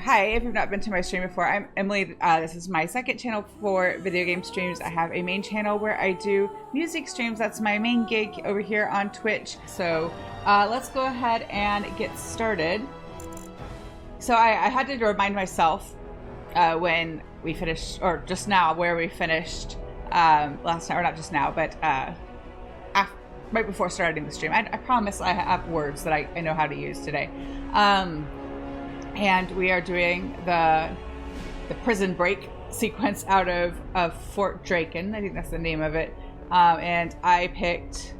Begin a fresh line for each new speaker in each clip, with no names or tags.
Hi, if you've not been to my stream before, I'm Emily. This is my second channel for video game streams. I have a main channel where I do music streams. That's my main gig over here on Twitch. So let's go ahead and get started. So I had to remind myself when we finished, or just now, where we finished last night, or not just now, but right before starting the stream. I promise I have words that I know how to use today. And we are doing the prison break sequence out of Fort Draken. I think that's the name of it. And I picked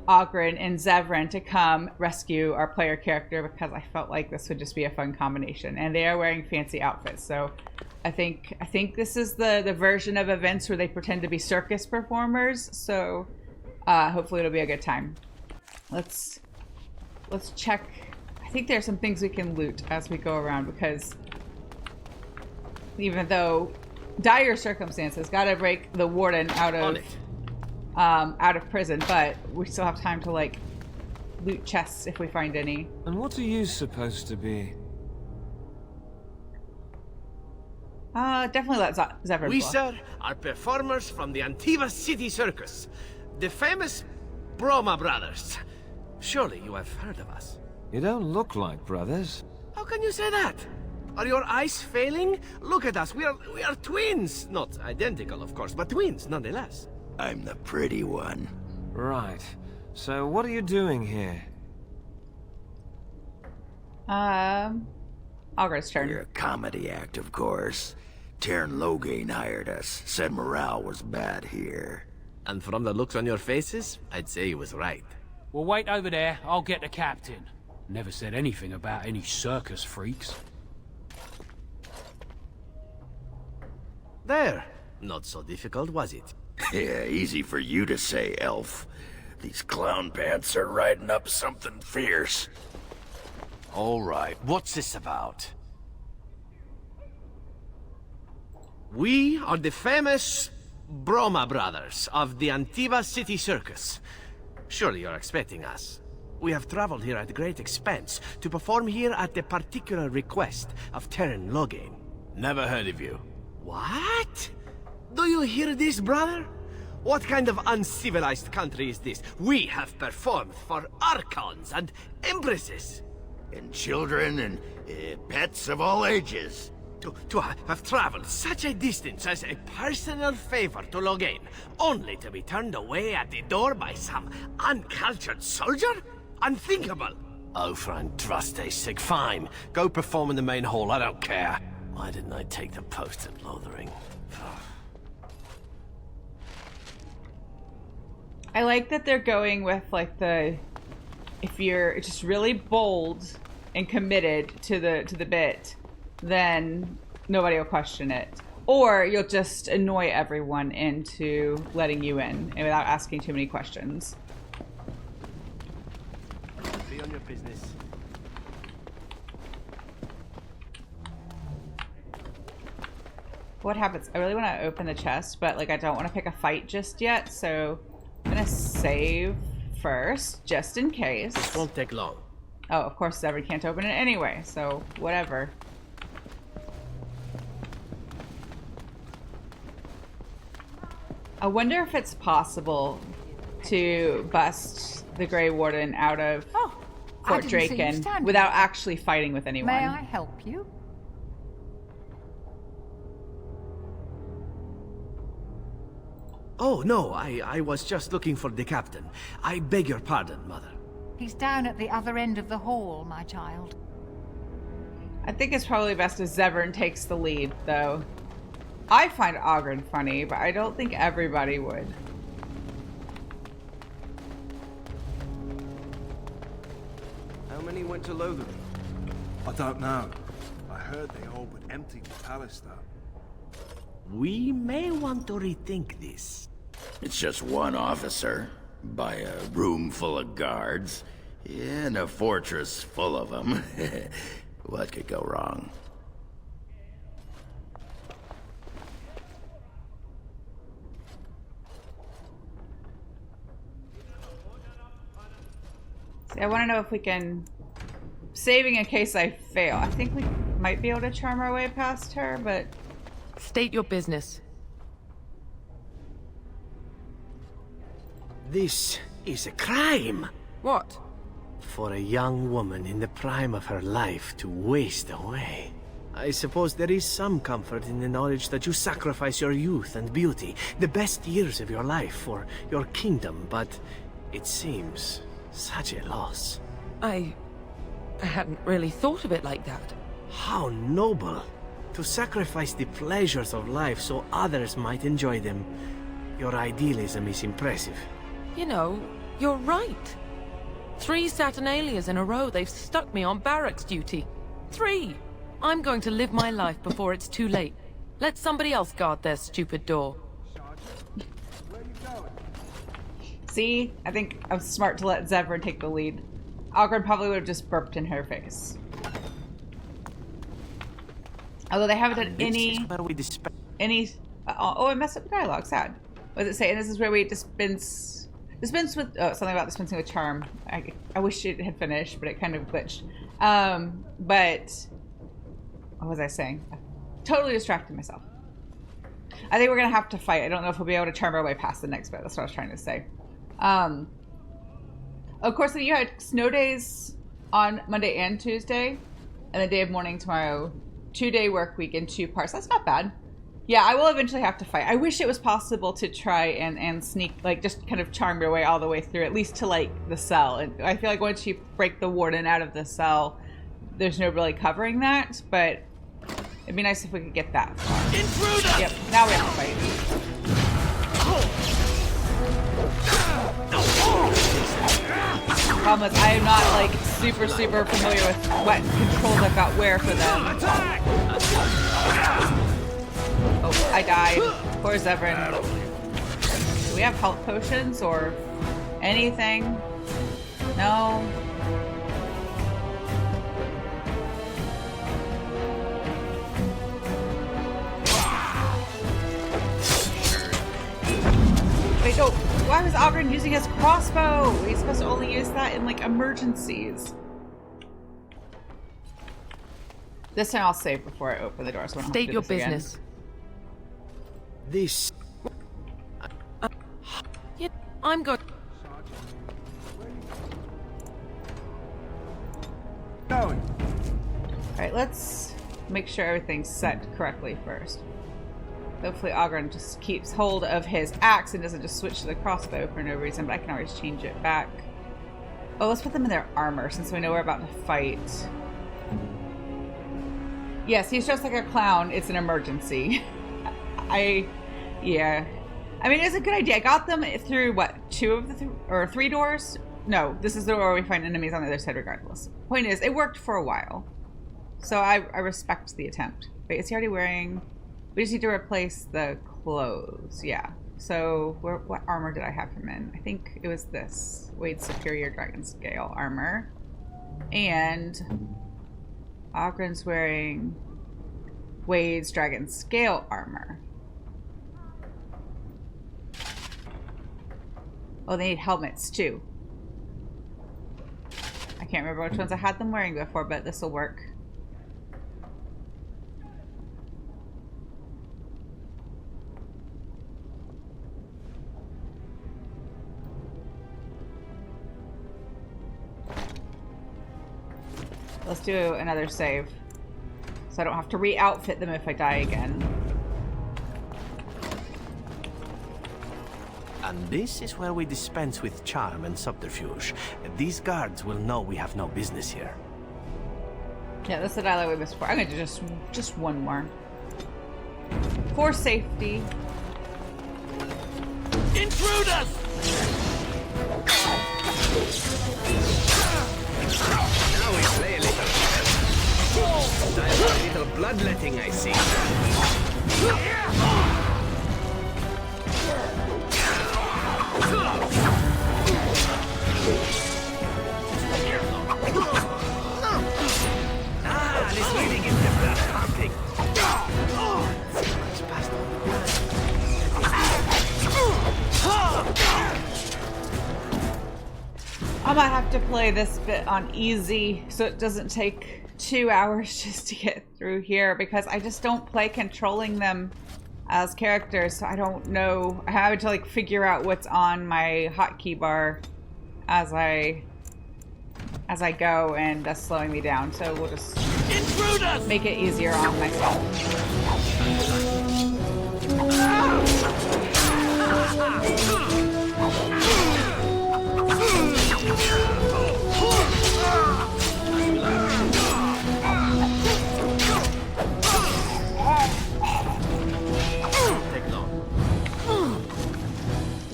Oghren and Zevran to come rescue our player character because I felt like this would just be a fun combination. And they are wearing fancy outfits, so I think this is the version of events where they pretend to be circus performers. So hopefully it'll be a good time. Let's check. I think there's some things we can loot as we go around, because even though dire circumstances, gotta break the warden out of prison, but we still have time to like loot chests if we find any.
And what are you supposed to be?
Definitely let Zevran.
We, sir, are performers from the Antiva City Circus, the famous Broma Brothers. Surely you have heard of us.
You don't look like brothers.
How can you say that? Are your eyes failing? Look at us. We are twins. Not identical, of course, but twins nonetheless.
I'm the pretty one.
Right. So what are you doing here?
Ogre's turn.
We're a comedy act, of course. Terran Loghain hired us. Said morale was bad here.
And from the looks on your faces, I'd say he was right.
Well, wait over there. I'll get the captain. Never said anything about any circus freaks.
There. Not so difficult, was it?
Yeah, easy for you to say, elf. These clown pants are riding up something fierce.
All right, what's this about?
We are the famous Broma Brothers of the Antiva City Circus. Surely you're expecting us. We have traveled here at great expense to perform here at the particular request of Terran Loghain.
Never heard of you.
What? Do you hear this, brother? What kind of uncivilized country is this? We have performed for archons and empresses.
And children and pets of all ages.
To have traveled such a distance as a personal favor to Loghain, only to be turned away at the door by some uncultured soldier? Unthinkable.
Oh, for Andraste's sake, fine. Go perform in the main hall, I don't care. Why didn't I take the post at Lothering?
I like that they're going with like if you're just really bold and committed to the bit, then nobody will question it. Or you'll just annoy everyone into letting you in and without asking too many questions.
Be on your business.
What happens? I really want to open the chest, but like I don't want to pick a fight just yet, so I'm gonna save first, just in case.
It won't take long.
Oh, of course, Zevran can't open it anyway, so whatever. I wonder if it's possible to bust the Grey Warden out of Fort Draken without actually fighting with anyone.
May I help you?
Oh, no, I was just looking for the captain. I beg your pardon, Mother.
He's down at the other end of the hall, my child.
I think it's probably best if Zevran takes the lead, though. I find Oghren funny, but I don't think everybody would.
How many went to Lothering?
I don't know. I heard they all but emptied the palace, though.
We may want to rethink this.
It's just one officer, by a room full of guards, and a fortress full of them. What could go wrong?
See, I want to know if we can... Saving in case I fail. I think we might be able to charm our way past her, but...
State your business.
This is a crime.
What?
For a young woman in the prime of her life to waste away. I suppose there is some comfort in the knowledge that you sacrifice your youth and beauty, the best years of your life, for your kingdom, but it seems such a loss.
I hadn't really thought of it like that.
How noble! To sacrifice the pleasures of life so others might enjoy them. Your idealism is impressive.
You know, you're right. 3 Saturnalias in a row, they've stuck me on barracks duty. 3! I'm going to live my life before it's too late. Let somebody else guard their stupid door.
See? I think I was smart to let Zevran take the lead. Ogren probably would have just burped in her face. Although they haven't done any... Oh, I messed up the dialogue. Sad. What does it say? And this is where we dispense with... Oh, something about dispensing with charm. I wish it had finished, but it kind of glitched. But... What was I saying? I totally distracted myself. I think we're going to have to fight. I don't know if we'll be able to charm our way past the next bit. That's what I was trying to say. Of course, you had snow days on Monday and Tuesday, and the day of mourning tomorrow. 2-day work week in 2 parts. That's not bad. Yeah, I will eventually have to fight. I wish it was possible to try and sneak, like, just kind of charm your way all the way through, at least to, like, the cell. And I feel like once you break the warden out of the cell, there's no really covering that, but it'd be nice if we could get that far. Intruder! Yep, now we have to fight. Problem is, I am not, like, super familiar with what controls I've got where for them. Oh, I died. Poor Zevran. Do we have health potions or anything? No. Wait, no. Why was Ogren using his crossbow? He's supposed to only use that in, like, emergencies. This time I'll save before I open the door, so I don't
State
have to do
your
this
business.
Again.
This...
Yeah, I'm going...
Alright, let's make sure everything's set correctly first. Hopefully Ogren just keeps hold of his axe and doesn't just switch to the crossbow for no reason, but I can always change it back. Oh, let's put them in their armor since we know we're about to fight. Yes, he's just like a clown. It's an emergency. Yeah. I mean, it's a good idea. I got them through, what, 2 of the or 3 doors? No, this is the door where we find enemies on the other side regardless. Point is, it worked for a while. So I respect the attempt. Wait, is he already wearing... We just need to replace the clothes. Yeah. So, what armor did I have him in? I think it was this. Wade's Superior Dragon Scale armor. And... Ogren's wearing... Wade's Dragon Scale armor. Oh, they need helmets, too. I can't remember which ones I had them wearing before, but this will work. Let's do another save. So I don't have to re-outfit them if I die again.
And this is where we dispense with charm and subterfuge. These guards will know we have no business here.
Yeah, that's the dialogue we missed before. I'm gonna do just one more. For safety.
Intruders! Now we play a little. Time for a little bloodletting, I see. This really gets the blood pumping. It's past all the blood.
I might have to play this bit on easy so it doesn't take 2 hours just to get through here because I just don't play controlling them as characters, so I don't know. I have to like figure out what's on my hotkey bar as I go, and that's slowing me down. So we'll just make it easier on myself.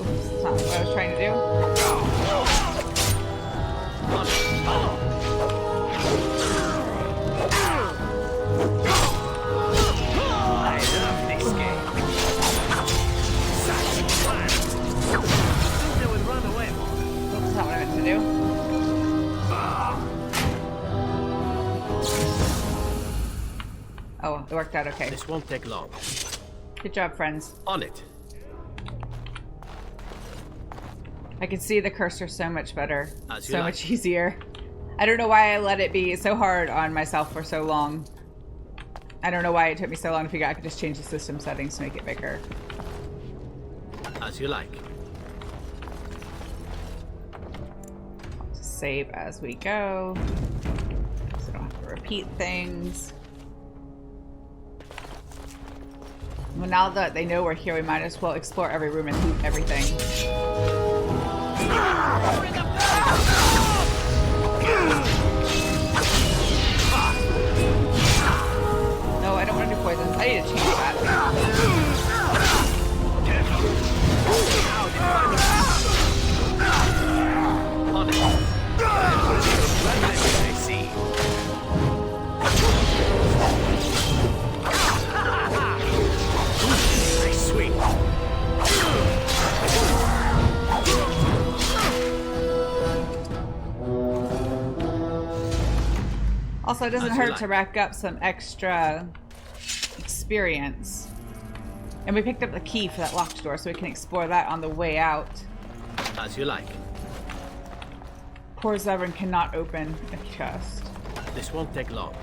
Oops, that's not what I was trying to do. Oh, it worked out okay.
This won't take long.
Good job, friends.
On it.
I can see the cursor so much better. So
like.
much easier. I don't know why I let it be so hard on myself for so long. I don't know why it took me so long to figure out I could just change the system settings to make it bigger.
As you like.
Just save as we go, so I don't have to repeat things. Well, now that they know we're here, we might as well explore every room and loot everything. No, I don't want to do poison. I need to change that. Also, it doesn't hurt to rack up some extra experience. And we picked up the key for that locked door, so we can explore that on the way out.
As you like.
Poor Zevran cannot open a chest.
This won't take long.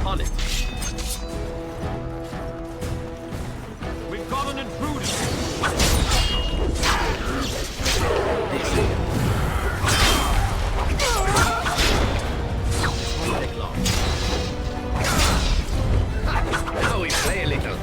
On it.
We've got an intruder.
Now we play a little.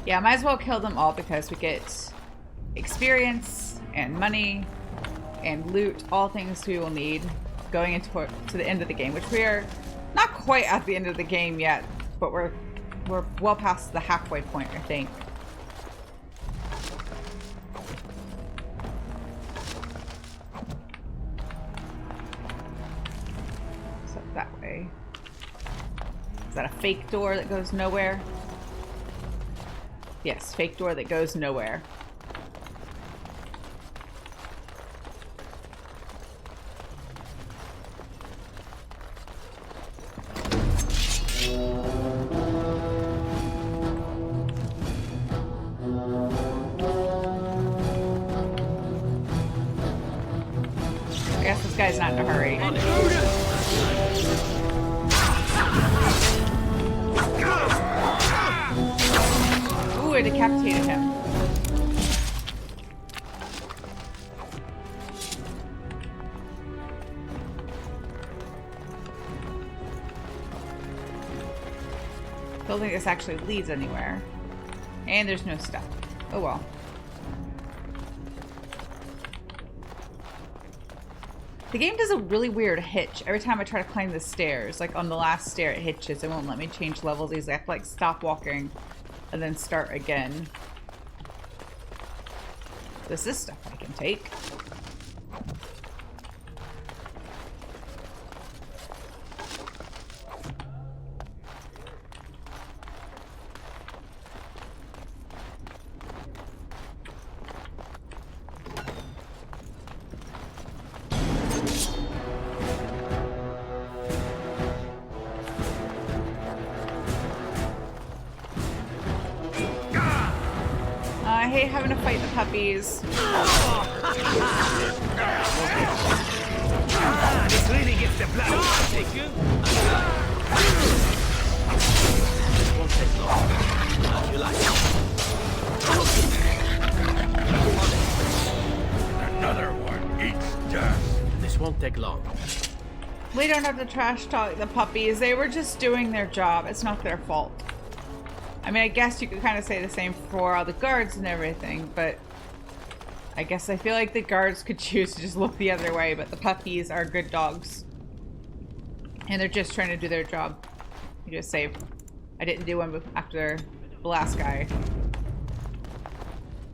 Yeah, might as well kill them all because we get experience and money and loot, all things we will need going into to the end of the game, which we are not quite at the end of the game yet, but we're well past the halfway point, I think. So that way. Is that a fake door that goes nowhere? Yes, fake door that goes nowhere. I guess this guy's not in a hurry. Ooh, I decapitated him. Don't think this actually leads anywhere. And there's no stuff. Oh well. The game does a really weird hitch every time I try to climb the stairs. Like on the last stair it hitches. It won't let me change levels easily. I have to like stop walking and then start again. This is stuff I can take. hate having to fight the puppies.
This really gets the blood. Thank you. Won't take long. As you like.
Another one eats dust.
This won't take long.
We don't have to trash talk the puppies. They were just doing their job. It's not their fault. I mean, I guess you could kind of say the same for all the guards and everything, but I guess I feel like the guards could choose to just look the other way, but the puppies are good dogs. And they're just trying to do their job. I just saved. I didn't do one after the last guy.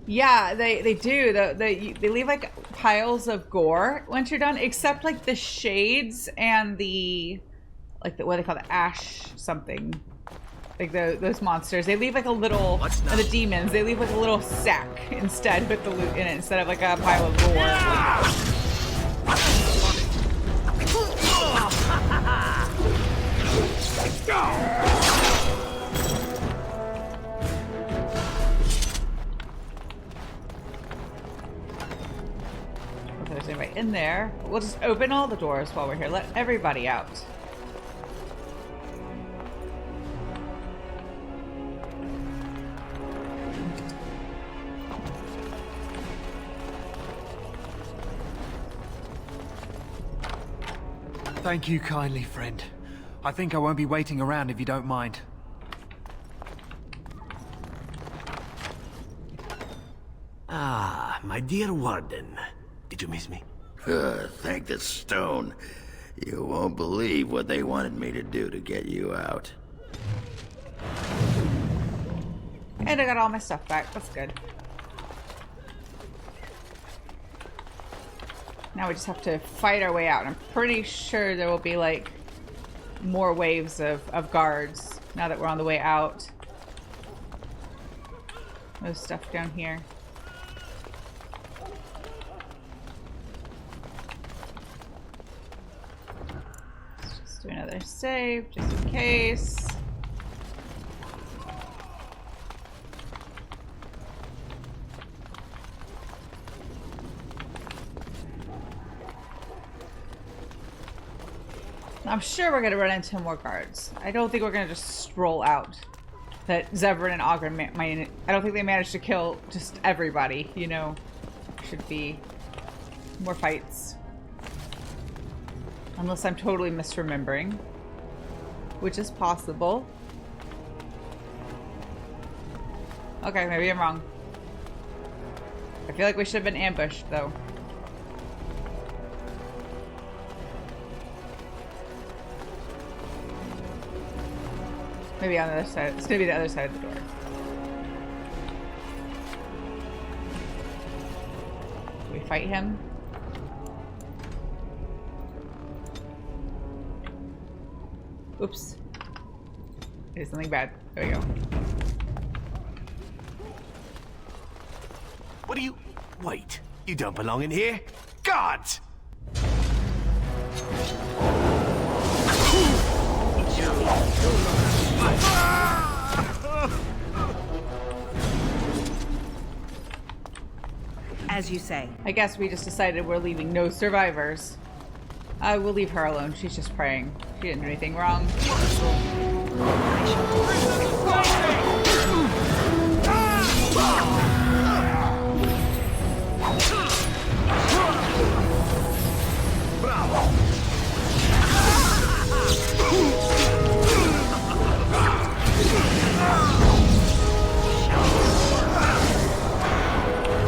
Yeah, they do. They leave like piles of gore once you're done, except like the shades and the what they call the ash something. Like those monsters, they leave like a little, and the demons, they leave like a little sack instead with the loot in it, instead of like a pile of gore. If there's anybody in there, we'll just open all the doors while we're here. Let everybody out.
Thank you kindly, friend. I think I won't be waiting around if you don't mind.
Ah, my dear Warden. Did you miss me?
Thank the stone. You won't believe what they wanted me to do to get you out.
And I got all my stuff back. That's good. Now we just have to fight our way out. I'm pretty sure there will be like more waves of guards now that we're on the way out. There's stuff down here. Let's just do another save just in case. I'm sure we're going to run into more guards. I don't think we're going to just stroll out. That Zevran and Ogren I don't think they managed to kill just everybody, you know. Should be more fights. Unless I'm totally misremembering. Which is possible. Okay, maybe I'm wrong. I feel like we should have been ambushed, though. Maybe on the other side. It's gonna be the other side of the door. Do we fight him? Oops. I did something bad. There we go.
What do you... Wait, you don't belong in here? Guards!
As you say.
I guess we just decided we're leaving no survivors. We'll leave her alone. She's just praying. She didn't do anything wrong.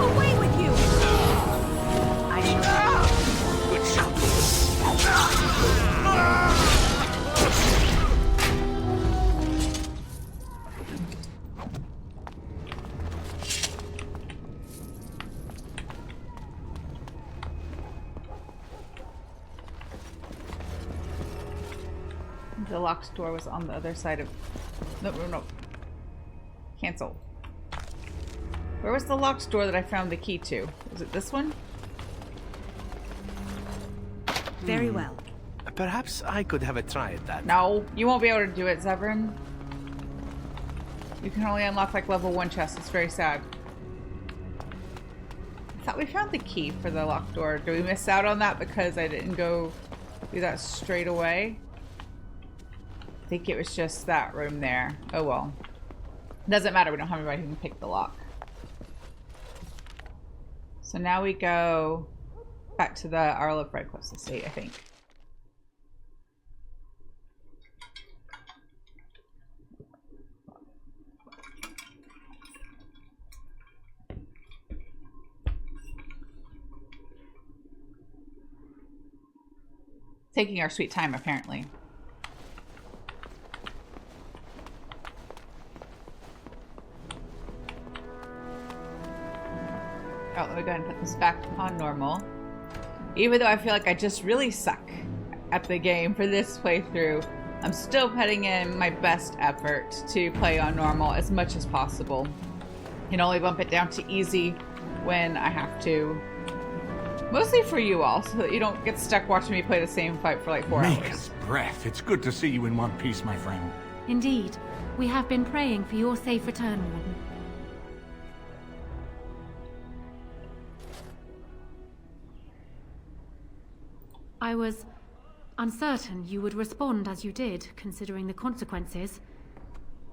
Away with you! I shall.
Good shot.
The locked door was on the other side of... No. Cancel. Where was the locked door that I found the key to? Was it this one?
Very well.
Perhaps I could have a try at that.
No, you won't be able to do it, Zevran. You can only unlock like level 1 chests. It's very sad. I thought we found the key for the locked door. Did we miss out on that because I didn't go do that straight away? I think it was just that room there. Oh well. Doesn't matter, we don't have anybody who can pick the lock. So now we go back to the Arl of Redcliffe's estate, I think. Taking our sweet time, apparently. Oh, let me go ahead and put this back on normal. Even though I feel like I just really suck at the game for this playthrough, I'm still putting in my best effort to play on normal as much as possible. And only bump it down to easy when I have to. Mostly for you all, so that you don't get stuck watching me play the same fight for like 4 hours.
Maker's breath. It's good to see you in one piece, my friend.
Indeed. We have been praying for your safe return, Warden. I was uncertain you would respond as you did, considering the consequences.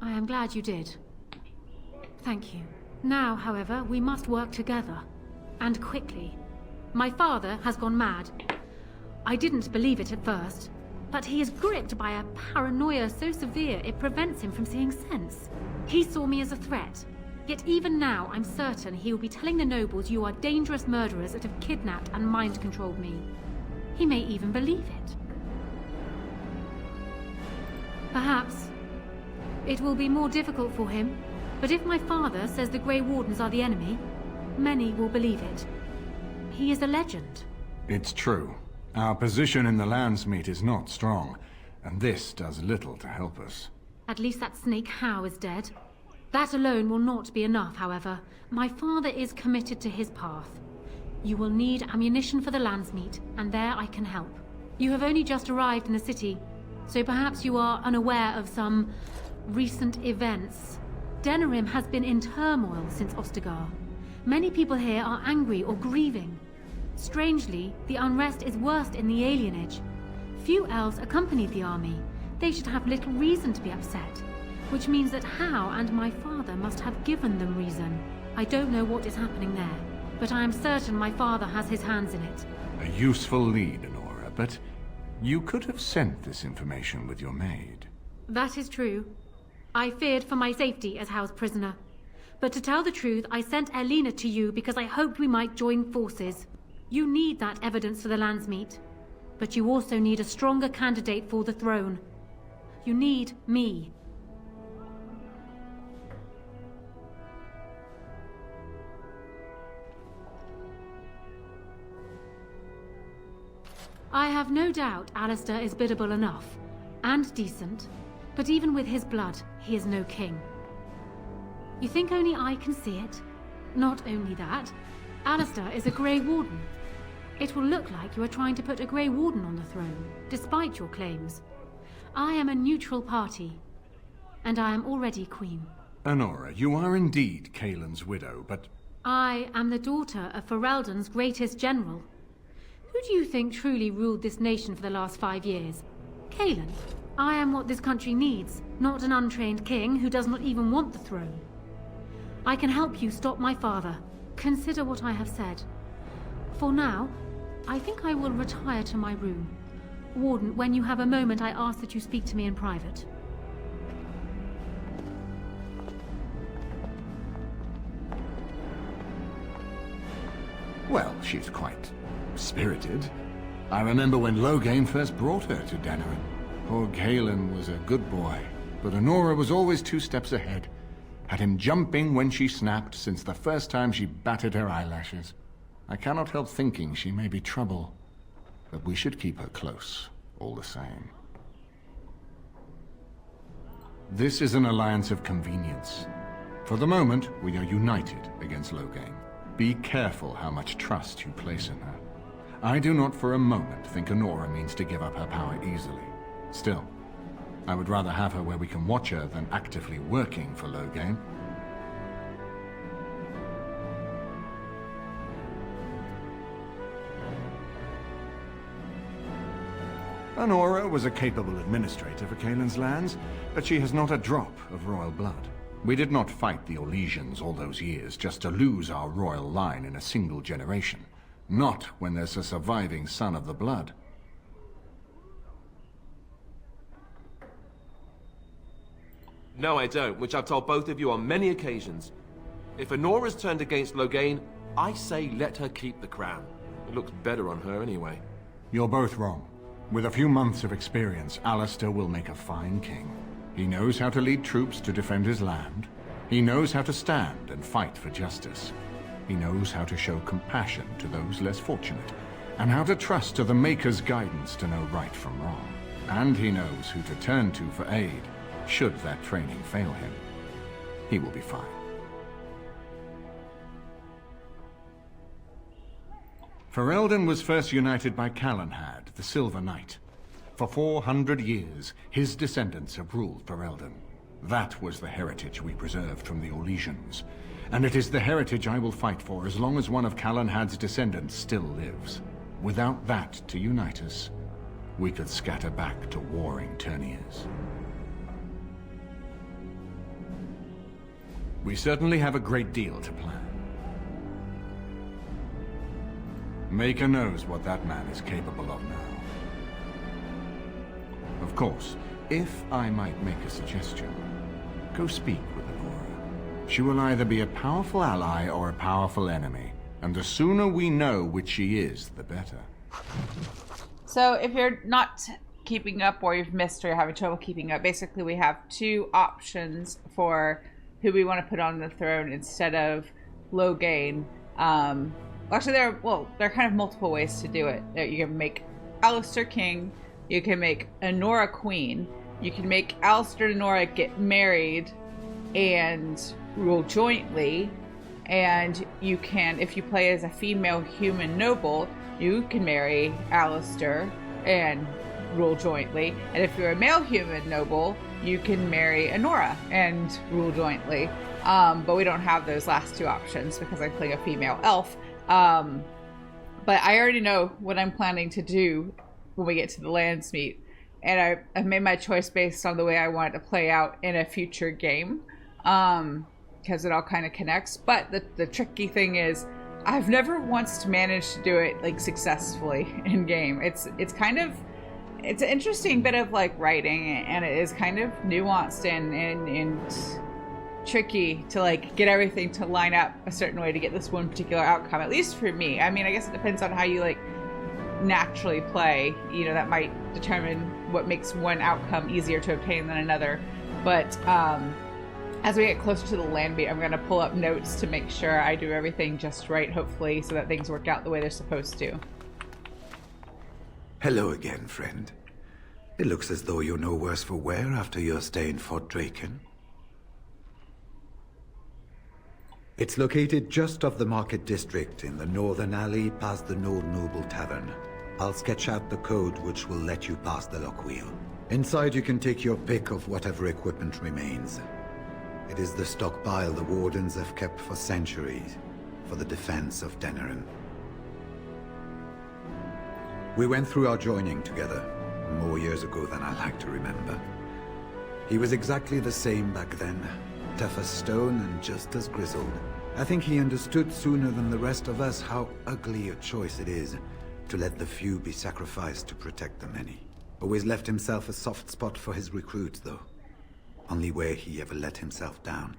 I am glad you did. Thank you. Now, however, we must work together. And quickly. My father has gone mad. I didn't believe it at first, but he is gripped by a paranoia so severe it prevents him from seeing sense. He saw me as a threat, yet even now I'm certain he will be telling the nobles you are dangerous murderers that have kidnapped and mind-controlled me. He may even believe it. Perhaps. It will be more difficult for him, but if my father says the Grey Wardens are the enemy, many will believe it. He is a legend.
It's true. Our position in the Landsmeet is not strong, and this does little to help us.
At least that snake Howe is dead. That alone will not be enough, however. My father is committed to his path. You will need ammunition for the Landsmeet, and there I can help. You have only just arrived in the city, so perhaps you are unaware of some recent events. Denerim has been in turmoil since Ostagar. Many people here are angry or grieving. Strangely, the unrest is worst in the Alienage. Few elves accompanied the army. They should have little reason to be upset, which means that Howe and my father must have given them reason. I don't know what is happening there, but I am certain my father has his hands in it.
A useful lead, Anora, but you could have sent this information with your maid.
That is true. I feared for my safety as Howe's prisoner. But to tell the truth, I sent Leliana to you because I hoped we might join forces. You need that evidence for the Landsmeet, but you also need a stronger candidate for the throne. You need me. I have no doubt Alistair is biddable enough, and decent, but even with his blood, he is no king. You think only I can see it? Not only that, Alistair is a Grey Warden. It will look like you are trying to put a Grey Warden on the throne, despite your claims. I am a neutral party, and I am already queen.
Anora, you are indeed Kaelin's widow, but...
I am the daughter of Ferelden's greatest general. Who do you think truly ruled this nation for the last 5 years? Kaelin. I am what this country needs, not an untrained king who does not even want the throne. I can help you stop my father. Consider what I have said. For now, I think I will retire to my room. Warden, when you have a moment, I ask that you speak to me in private.
Well, she's quite spirited. I remember when Loghain first brought her to Denerim. Poor Kaelin was a good boy, but Anora was always 2 steps ahead. Had him jumping when she snapped since the first time she batted her eyelashes. I cannot help thinking she may be trouble, but we should keep her close, all the same. This is an alliance of convenience. For the moment, we are united against Loghain. Be careful how much trust you place in her. I do not for a moment think Anora means to give up her power easily. Still, I would rather have her where we can watch her than actively working for Loghain. Anora was a capable administrator for Kaelin's lands, but she has not a drop of royal blood. We did not fight the Orlesians all those years just to lose our royal line in a single generation. Not when there's a surviving son of the blood.
No, I don't, which I've told both of you on many occasions. If Anora's turned against Loghain, I say let her keep the crown. It looks better on her anyway.
You're both wrong. With a few months of experience, Alistair will make a fine king. He knows how to lead troops to defend his land. He knows how to stand and fight for justice. He knows how to show compassion to those less fortunate, and how to trust to the Maker's guidance to know right from wrong. And he knows who to turn to for aid, should that training fail him. He will be fine. Ferelden was first united by Calenhad, the Silver Knight. For 400 years, his descendants have ruled Ferelden. That was the heritage we preserved from the Orlesians. And it is the heritage I will fight for as long as one of Calenhad's descendants still lives. Without that to unite us, we could scatter back to warring Terniers. We certainly have a great deal to plan. Maker knows what that man is capable of now. Of course, if I might make a suggestion, go speak with Anora. She will either be a powerful ally or a powerful enemy, and the sooner we know which she is, the better.
So if you're not keeping up or you've missed or you're having trouble keeping up, basically we have two options for who we want to put on the throne instead of Loghain. Actually, there are kind of multiple ways to do it. You can make Alistair king, you can make Anora queen, you can make Alistair and Anora get married and rule jointly, and you can, if you play as a female human noble, you can marry Alistair and rule jointly, and if you're a male human noble, you can marry Anora and rule jointly. But we don't have those last two options because I play a female elf. But I already know what I'm planning to do when we get to the Landsmeet, and I've made my choice based on the way I want it to play out in a future game, because it all kind of connects. But the tricky thing is, I've never once managed to do it like successfully in game. It's an interesting bit of like writing, and it is kind of nuanced and tricky to like get everything to line up a certain way to get this one particular outcome, at least for me. I mean, I guess it depends on how you like naturally play, you know, that might determine what makes one outcome easier to obtain than another. But as we get closer to the Landmeet, I'm going to pull up notes to make sure I do everything just right, hopefully, so that things work out the way they're supposed to.
Hello again, friend. It looks as though you're no worse for wear after your stay in Fort Draken. It's located just off the Market District in the northern alley past the Nord Noble Tavern. I'll sketch out the code which will let you pass the lock wheel. Inside you can take your pick of whatever equipment remains. It is the stockpile the Wardens have kept for centuries for the defense of Denerim. We went through our joining together, more years ago than I like to remember. He was exactly the same back then. Tough as stone and just as grizzled. I think he understood sooner than the rest of us how ugly a choice it is to let the few be sacrificed to protect the many. Always left himself a soft spot for his recruits, though. Only where he ever let himself down.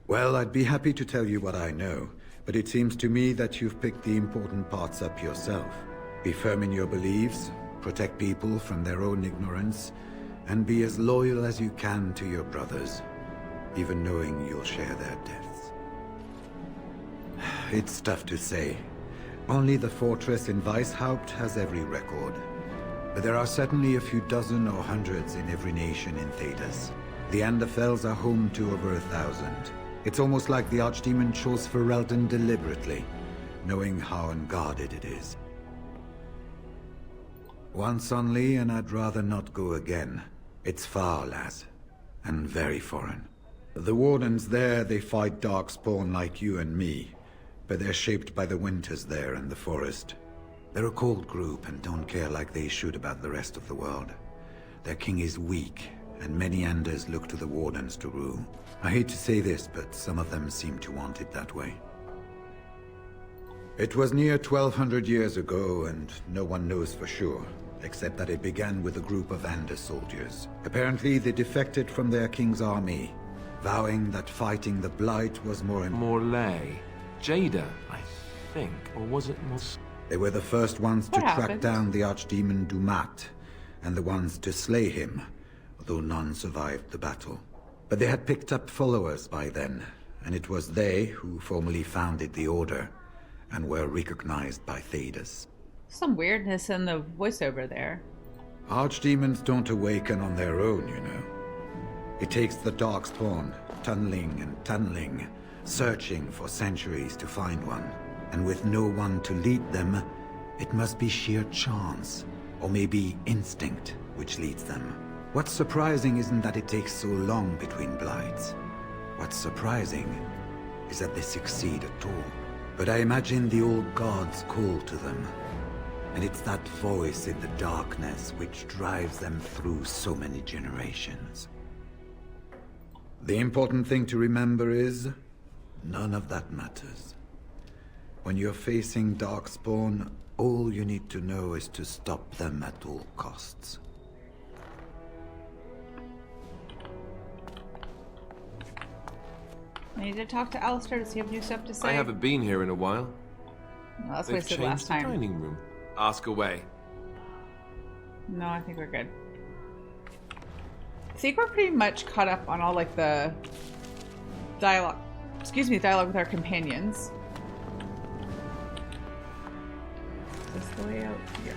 Well, I'd be happy to tell you what I know, but it seems to me that you've picked the important parts up yourself. Be firm in your beliefs, protect people from their own ignorance, and be as loyal as you can to your brothers, even knowing you'll share their deaths. It's tough to say. Only the fortress in Weishaupt has every record. But there are certainly a few dozen or hundreds in every nation in Thedas. The Anderfells are home to over 1,000. It's almost like the Archdemon chose Ferelden deliberately, knowing how unguarded it is. Once only, and I'd rather not go again. It's far, lass, and very foreign. The Wardens there, they fight darkspawn like you and me, but they're shaped by the winters there in the forest. They're a cold group and don't care like they should about the rest of the world. Their king is weak, and many Anders look to the Wardens to rule. I hate to say this, but some of them seem to want it that way. It was near 1200 years ago, and no one knows for sure, except that it began with a group of Anders soldiers. Apparently, they defected from their king's army, vowing that fighting the Blight was more
Morley. Jada, I think. Or was it Mos...
They were the first ones to track down the Archdemon Dumat, and the ones to slay him, though none survived the battle. But they had picked up followers by then, and it was they who formally founded the Order, and were recognized by Thedas.
Some weirdness in the voiceover there.
Archdemons don't awaken on their own, you know. It takes the Darkspawn, tunneling and tunneling, searching for centuries to find one. And with no one to lead them, it must be sheer chance, or maybe instinct, which leads them. What's surprising isn't that it takes so long between Blights. What's surprising is that they succeed at all. But I imagine the old gods call to them, and it's that voice in the darkness which drives them through so many generations. The important thing to remember is, none of that matters. When you're facing Darkspawn, all you need to know is to stop them at all costs.
I need to talk to Alistair to see if you have stuff to say.
I haven't been here in a while.
Well, that's
They've
wasted
changed
last
the
time.
dining room. Ask away.
No, I think we're good. I think we're pretty much caught up on all like the dialogue. Excuse me, dialogue with our companions. Is this the way out? Here.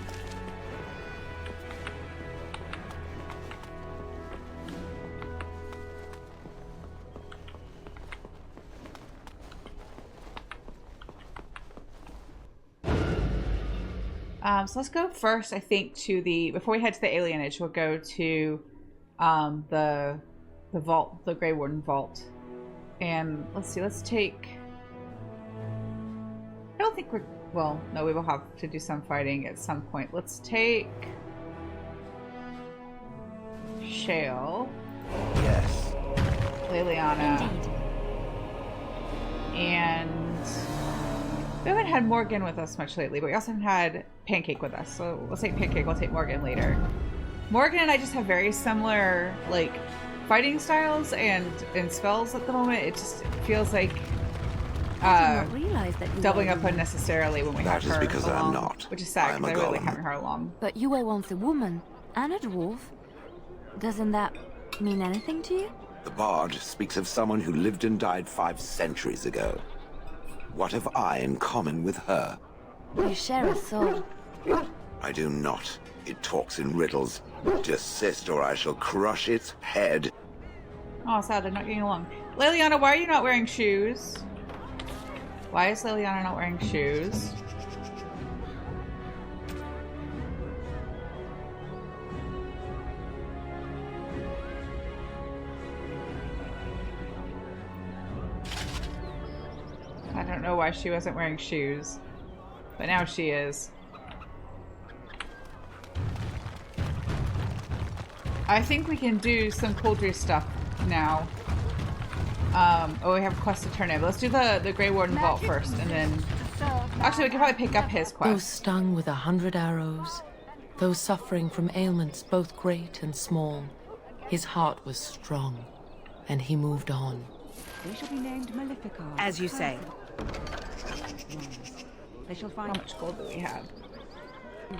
So let's go first, I think, to the... Before we head to the Alienage, we'll go to the vault, the Grey Warden vault. And let's see, let's take... I don't think we're... Well, no, we will have to do some fighting at some point. Let's take... Shale.
Yes.
Leliana.
Indeed.
And... We haven't had Morgan with us much lately, but we also haven't had Pancake with us. So let's take Pancake, we'll take Morgan later. Morgan and I just have very similar, like, fighting styles and spells at the moment. It just feels like doubling up unnecessarily when we have her
That is because
along,
I'm not.
which is sad
I'm
because
a
I really like
golem.
having her along.
But you were once a woman and a dwarf. Doesn't that mean anything to you?
The bard speaks of someone who lived and died 5 centuries ago. What have I in common with her?
You share a soul.
I do not. It talks in riddles. Desist or I shall crush its head.
Oh, sad, they're not getting along. Leliana, why are you not wearing shoes? Why is Leliana not wearing shoes? I don't know why she wasn't wearing shoes, but now she is. I think we can do some Coldry stuff now. Oh, we have a quest to turn in. But let's do the Grey Warden vault first, and then... Actually, we can probably pick up his quest.
Those stung with 100 arrows, those suffering from ailments both great and small, his heart was strong, and he moved on.
They shall be named Maleficard.
As you say.
They shall find...
How much gold do we have?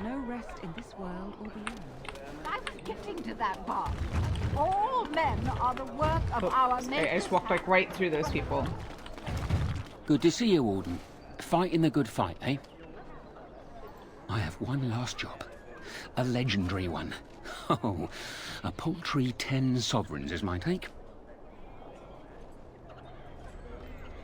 No rest in this world or beyond.
I was getting to that part. All men are the work of our
Sorry, I just walked like right through those people.
Good to see you, Warden. Fighting the good fight, eh? I have one last job. A legendary one. Oh, a paltry 10 sovereigns is my take.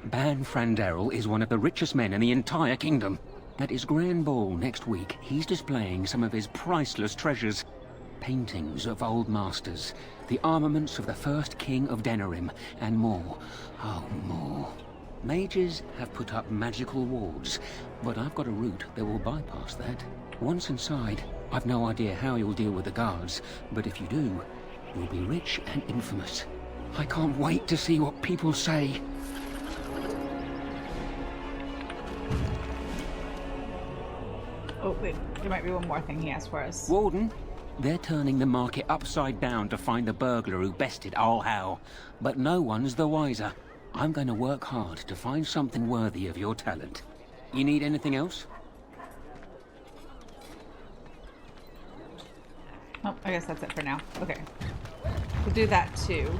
Ban Franderel is one of the richest men in the entire kingdom. At his grand ball next week, he's displaying some of his priceless treasures. Paintings of old masters, the armaments of the first king of Denerim, and more. Oh, more. Mages have put up magical walls, but I've got a route that will bypass that. Once inside, I've no idea how you'll deal with the guards, but if you do, you'll be rich and infamous. I can't wait to see what people say.
Oh, wait. There might be one more thing he has for us.
Warden, they're turning the market upside down to find the burglar who bested all hell. But no one's the wiser. I'm going to work hard to find something worthy of your talent. You need anything else?
Oh, I guess that's it for now. Okay. We'll do that too.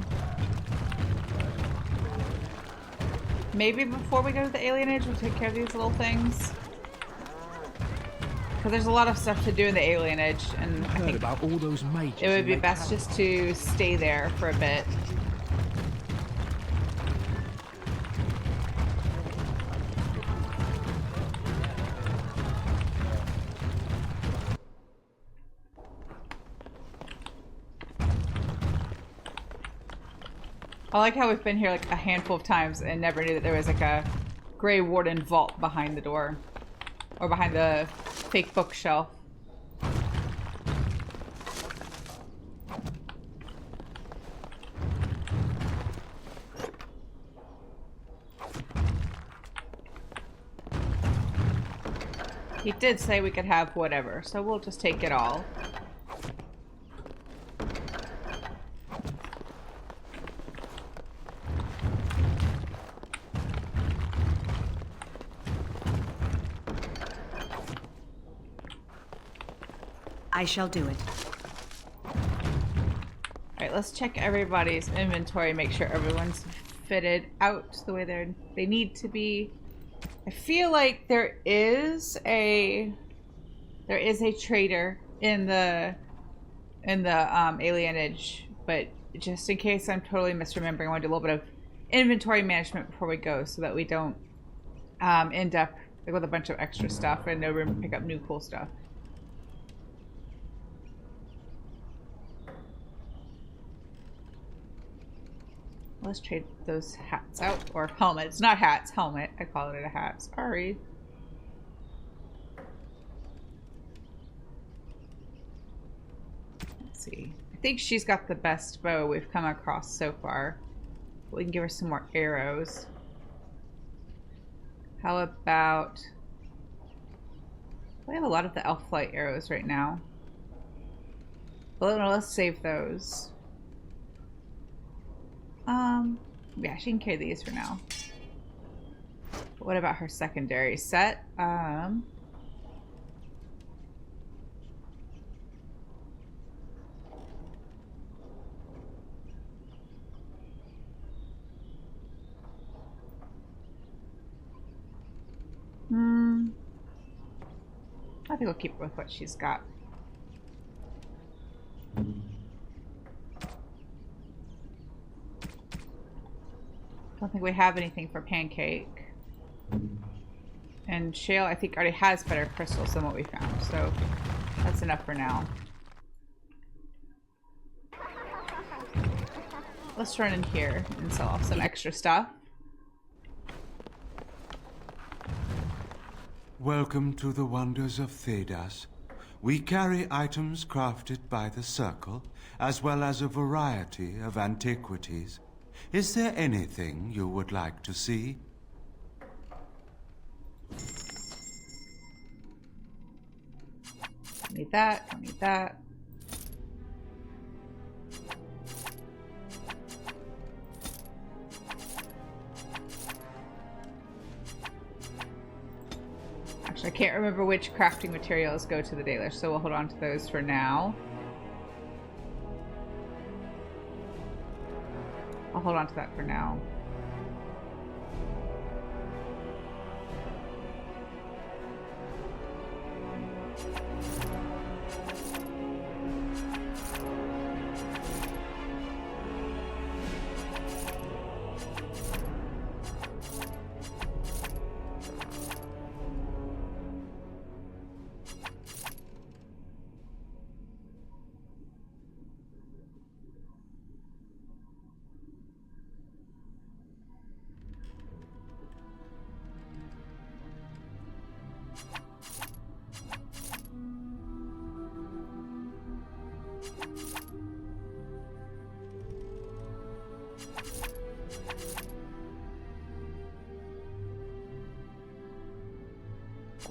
Maybe before we go to the alienage, we'll take care of these little things. Because there's a lot of stuff to do in the alienage, and I think
about all those mages.
it would be best just to stay there for a bit. I like how we've been here like a handful of times and never knew that there was like a Grey Warden vault behind the door. Or behind the fake bookshelf. He did say we could have whatever, so we'll just take it all.
I shall do it.
Alright, let's check everybody's inventory, make sure everyone's fitted out the way they need to be. I feel like there is a trader in the alienage, but just in case I'm totally misremembering, I want to do a little bit of inventory management before we go so that we don't end up with a bunch of extra stuff and no room to pick up new cool stuff. Let's trade those hats out, or helmets. Not hats, helmet. I call it a hat. Sorry. Let's see. I think she's got the best bow we've come across so far. We can give her some more arrows. How about... We have a lot of the elf flight arrows right now. Well, no, let's save those. Yeah, she can carry these for now. But what about her secondary set? I think we'll keep her with what she's got. Don't think we have anything for Pancake. And Shale, I think, already has better crystals than what we found, so that's enough for now. Let's run in here and sell off some extra stuff.
Welcome to the wonders of Thedas. We carry items crafted by the Circle, as well as a variety of antiquities. Is there anything you would like to see?
Don't need that, don't need that. Actually, I can't remember which crafting materials go to the Dalish, so we'll hold on to those for now. I'll hold on to that for now.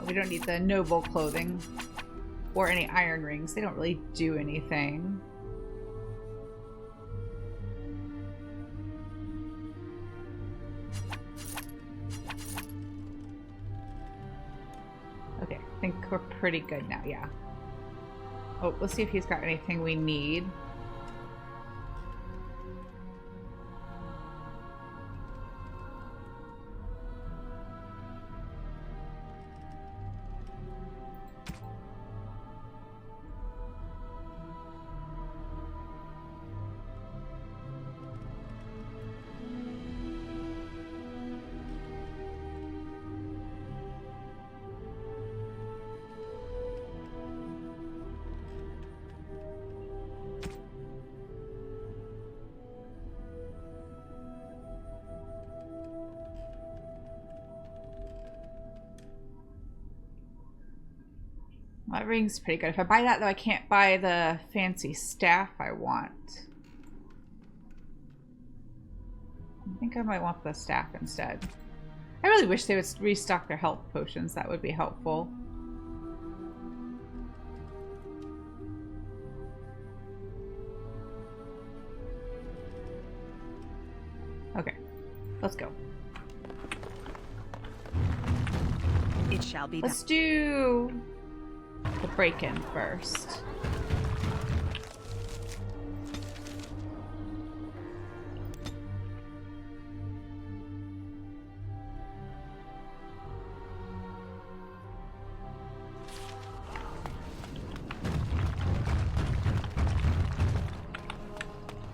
We don't need the noble clothing or any iron rings. They don't really do anything. Okay, I think we're pretty good now, yeah. Oh, let's see if he's got anything we need. That ring's pretty good. If I buy that, though, I can't buy the fancy staff I want. I think I might want the staff instead. I really wish they would restock their health potions. That would be helpful. Okay, let's go.
It shall be done.
Let's do the break-in first.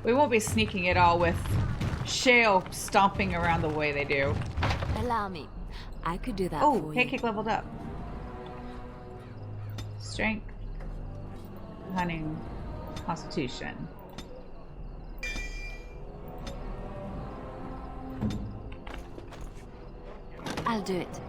We won't be sneaking at all with Shale stomping around the way they do.
Allow me. I could do that
for
you.
Pancake leveled up. Strength, cunning, constitution.
I'll do it.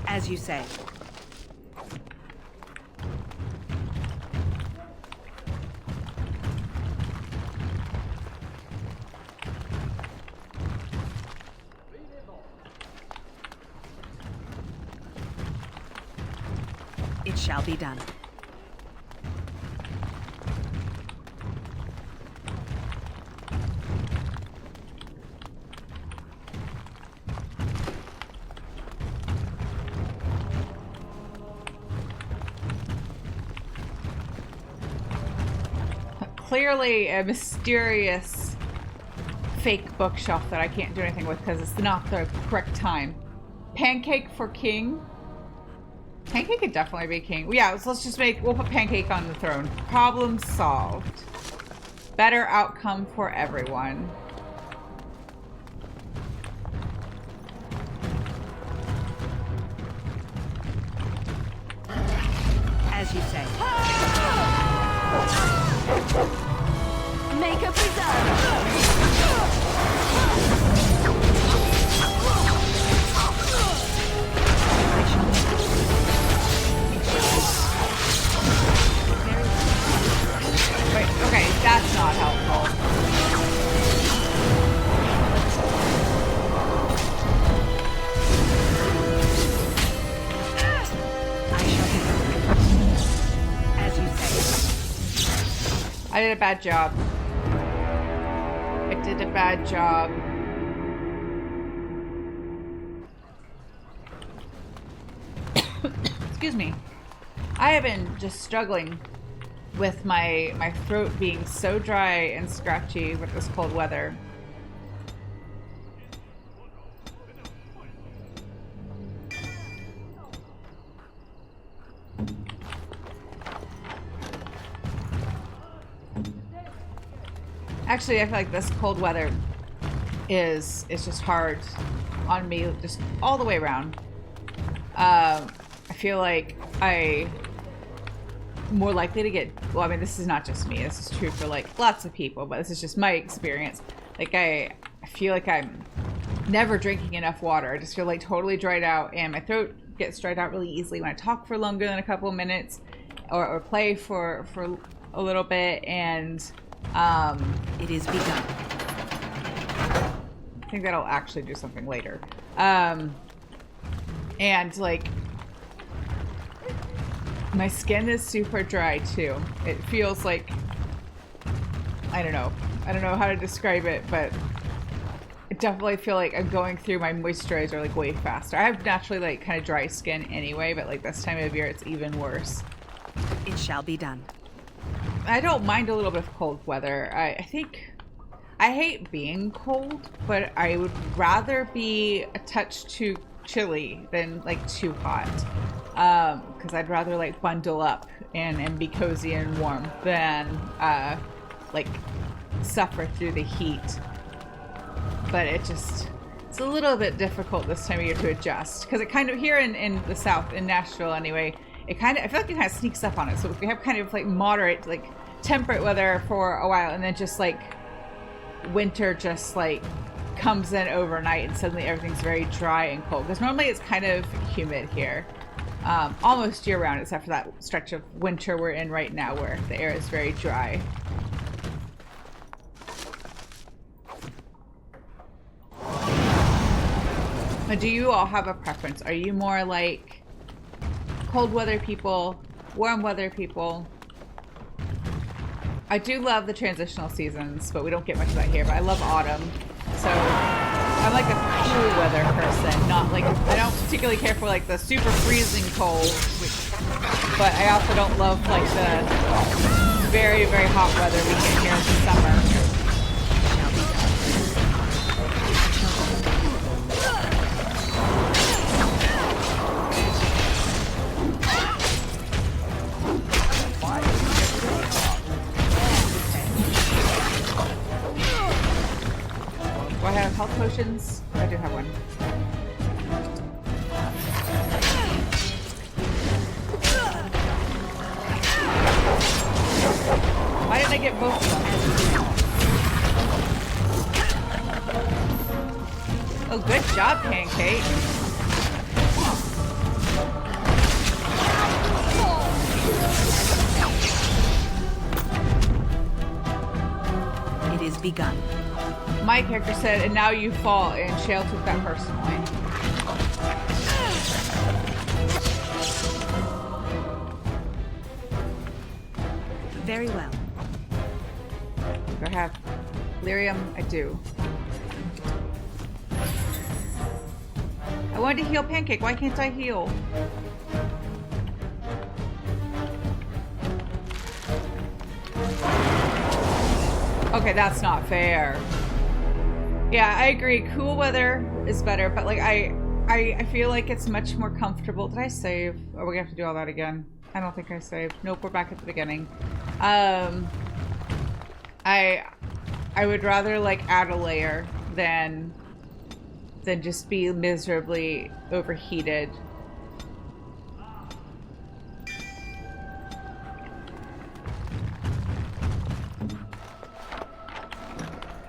As you say. It shall be done.
Clearly a mysterious fake bookshelf that I can't do anything with because it's not the correct time. Pancake for king? Pancake could definitely be king. Yeah, so let's just we'll put Pancake on the throne. Problem solved. Better outcome for everyone.
As you say.
Make a preserve.
Wait, okay, that's not helpful.
As you say.
I did a bad job. I did a bad job. Excuse me. I have been just struggling with my throat being so dry and scratchy with this cold weather. Actually, I feel like this cold weather is just hard on me, just all the way around. I feel like I'm more likely to get, well, I mean, this is not just me, this is true for like lots of people, but this is just my experience. Like I feel like I'm never drinking enough water. I just feel like totally dried out, and my throat gets dried out really easily when I talk for longer than a couple of minutes or play for a little bit, and
it is begun.
I think that'll actually do something later. And like my skin is super dry too. It feels like, I don't know how to describe it, but I definitely feel like I'm going through my moisturizer like way faster. I have naturally like kind of dry skin anyway, but like this time of year it's even worse.
It shall be done.
I don't mind a little bit of cold weather. I think I hate being cold, but I would rather be a touch too chilly than like too hot. Because I'd rather like bundle up and be cozy and warm than like suffer through the heat. But it's a little bit difficult this time of year to adjust, because it kind of, here in the South, in Nashville anyway, I feel like it kind of sneaks up on us. So we have kind of like moderate, like temperate weather for a while, and then just like winter just like comes in overnight and suddenly everything's very dry and cold, because normally it's kind of humid here almost year round, except for that stretch of winter we're in right now where the air is very dry. But do you all have a preference? Are you more like cold weather people, warm weather people? I do love the transitional seasons, but we don't get much of that here. But I love autumn, so I'm like a cool weather person. Not like, I don't particularly care for like the super freezing cold, but I also don't love like the very, very hot weather we get here in the summer. Do I have health potions? I do have one. Why didn't I get both of them? Oh, good job, Pancake.
It is begun.
My character said, and now you fall, and Shale took that personally.
Very well.
Do I have lyrium? I do. I wanted to heal Pancake. Why can't I heal? Okay, that's not fair. Yeah, I agree. Cool weather is better, but like I feel like it's much more comfortable. Did I save? Or we have to do all that again? I don't think I saved. Nope, we're back at the beginning. I would rather like add a layer than just be miserably overheated.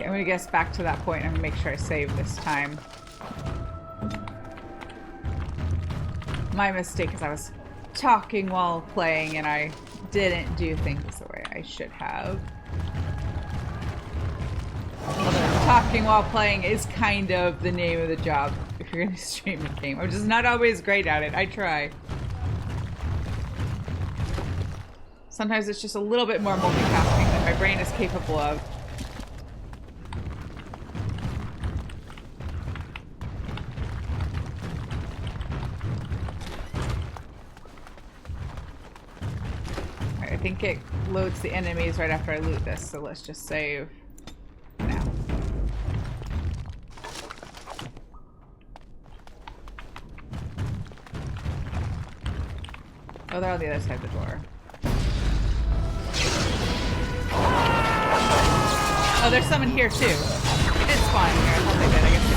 I'm gonna guess back to that point and make sure I save this time. My mistake is I was talking while playing and I didn't do things the way I should have. Although talking while playing is kind of the name of the job if you're gonna stream a game. I'm just not always great at it. I try. Sometimes it's just a little bit more multitasking than my brain is capable of. I think it loads the enemies right after I loot this, so let's just save now. Oh, they're on the other side of the door. Oh, there's some in here too. It did spawn in here. I thought they did. I guess it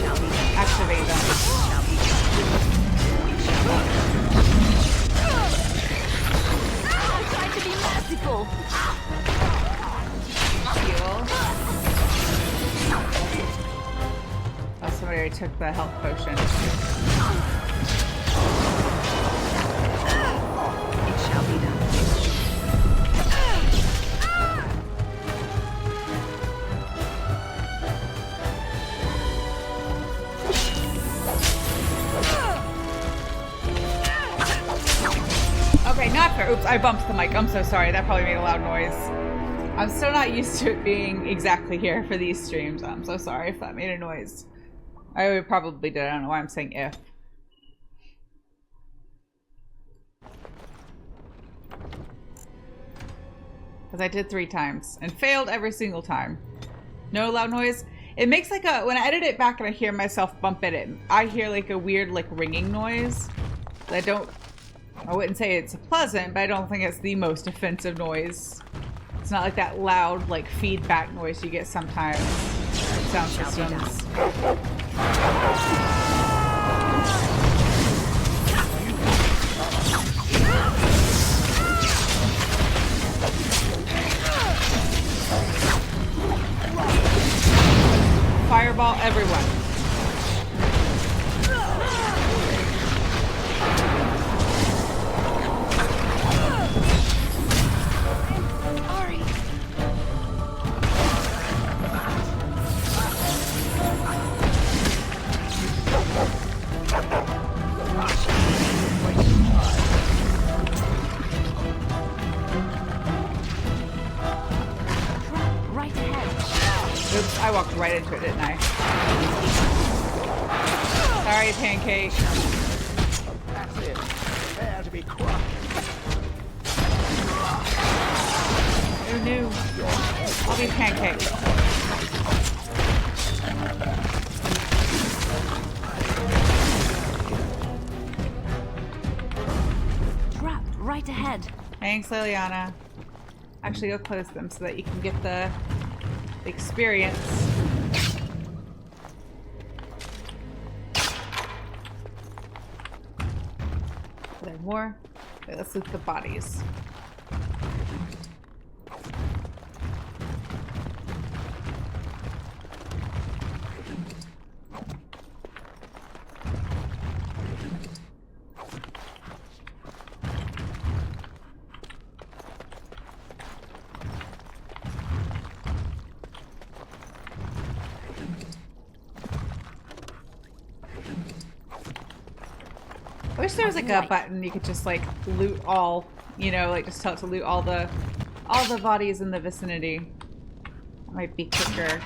didn't activate them.
To be merciful.
Heal. Oh, somebody already took the health potion.
It shall be done.
Oops, I bumped the mic. I'm so sorry. That probably made a loud noise. I'm still not used to it being exactly here for these streams. I'm so sorry if that made a noise. I probably did. I don't know why I'm saying if. Because I did 3 times and failed every single time. No loud noise. It makes like a, when I edit it back and I hear myself bump it in, I hear like a weird like ringing noise. I wouldn't say it's pleasant, but I don't think it's the most offensive noise. It's not like that loud like feedback noise you get sometimes in sound systems. Fireball everyone.
Right ahead.
Oops, I walked right into it, didn't I? Sorry, Pancake.
That's it. Prepare to be crushed.
Oh no. I'll be Pancake.
Trap right ahead.
Thanks, Leliana. Actually, go close them so that you can get the experience. Are there more? Okay, let's loot the bodies. I wish there was like a button you could just like loot all, you know, like just tell it to loot all the bodies in the vicinity. That might be quicker.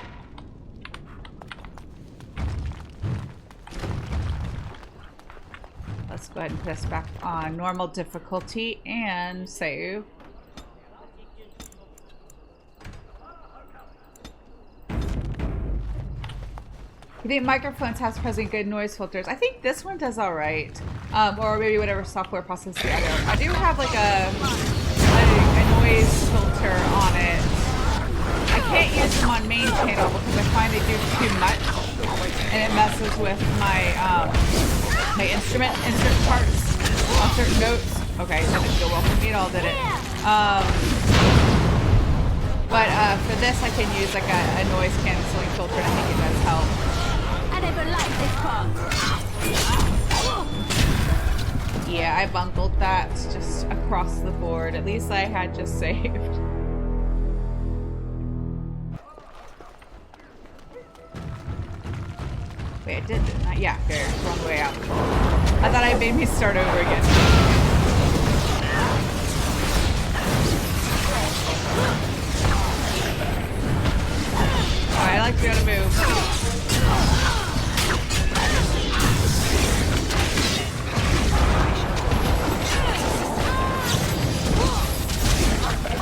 Let's go ahead and put us back on normal difficulty and save. You think microphones has present good noise filters? I think this one does all right, or maybe whatever software processes the other. I do have like a noise filter on it. I can't use them on main channel because I find they do too much, and it messes with my my instrument in certain parts, on certain notes. Okay, that didn't go well for me at all, did it? But for this, I can use like a noise canceling filter, and I think it does help.
I never liked this part.
Yeah, I bungled that just across the board. At least I had just saved. Wait, I did it. Yeah, here, wrong way out. I thought it made me start over again. I like to be able to move.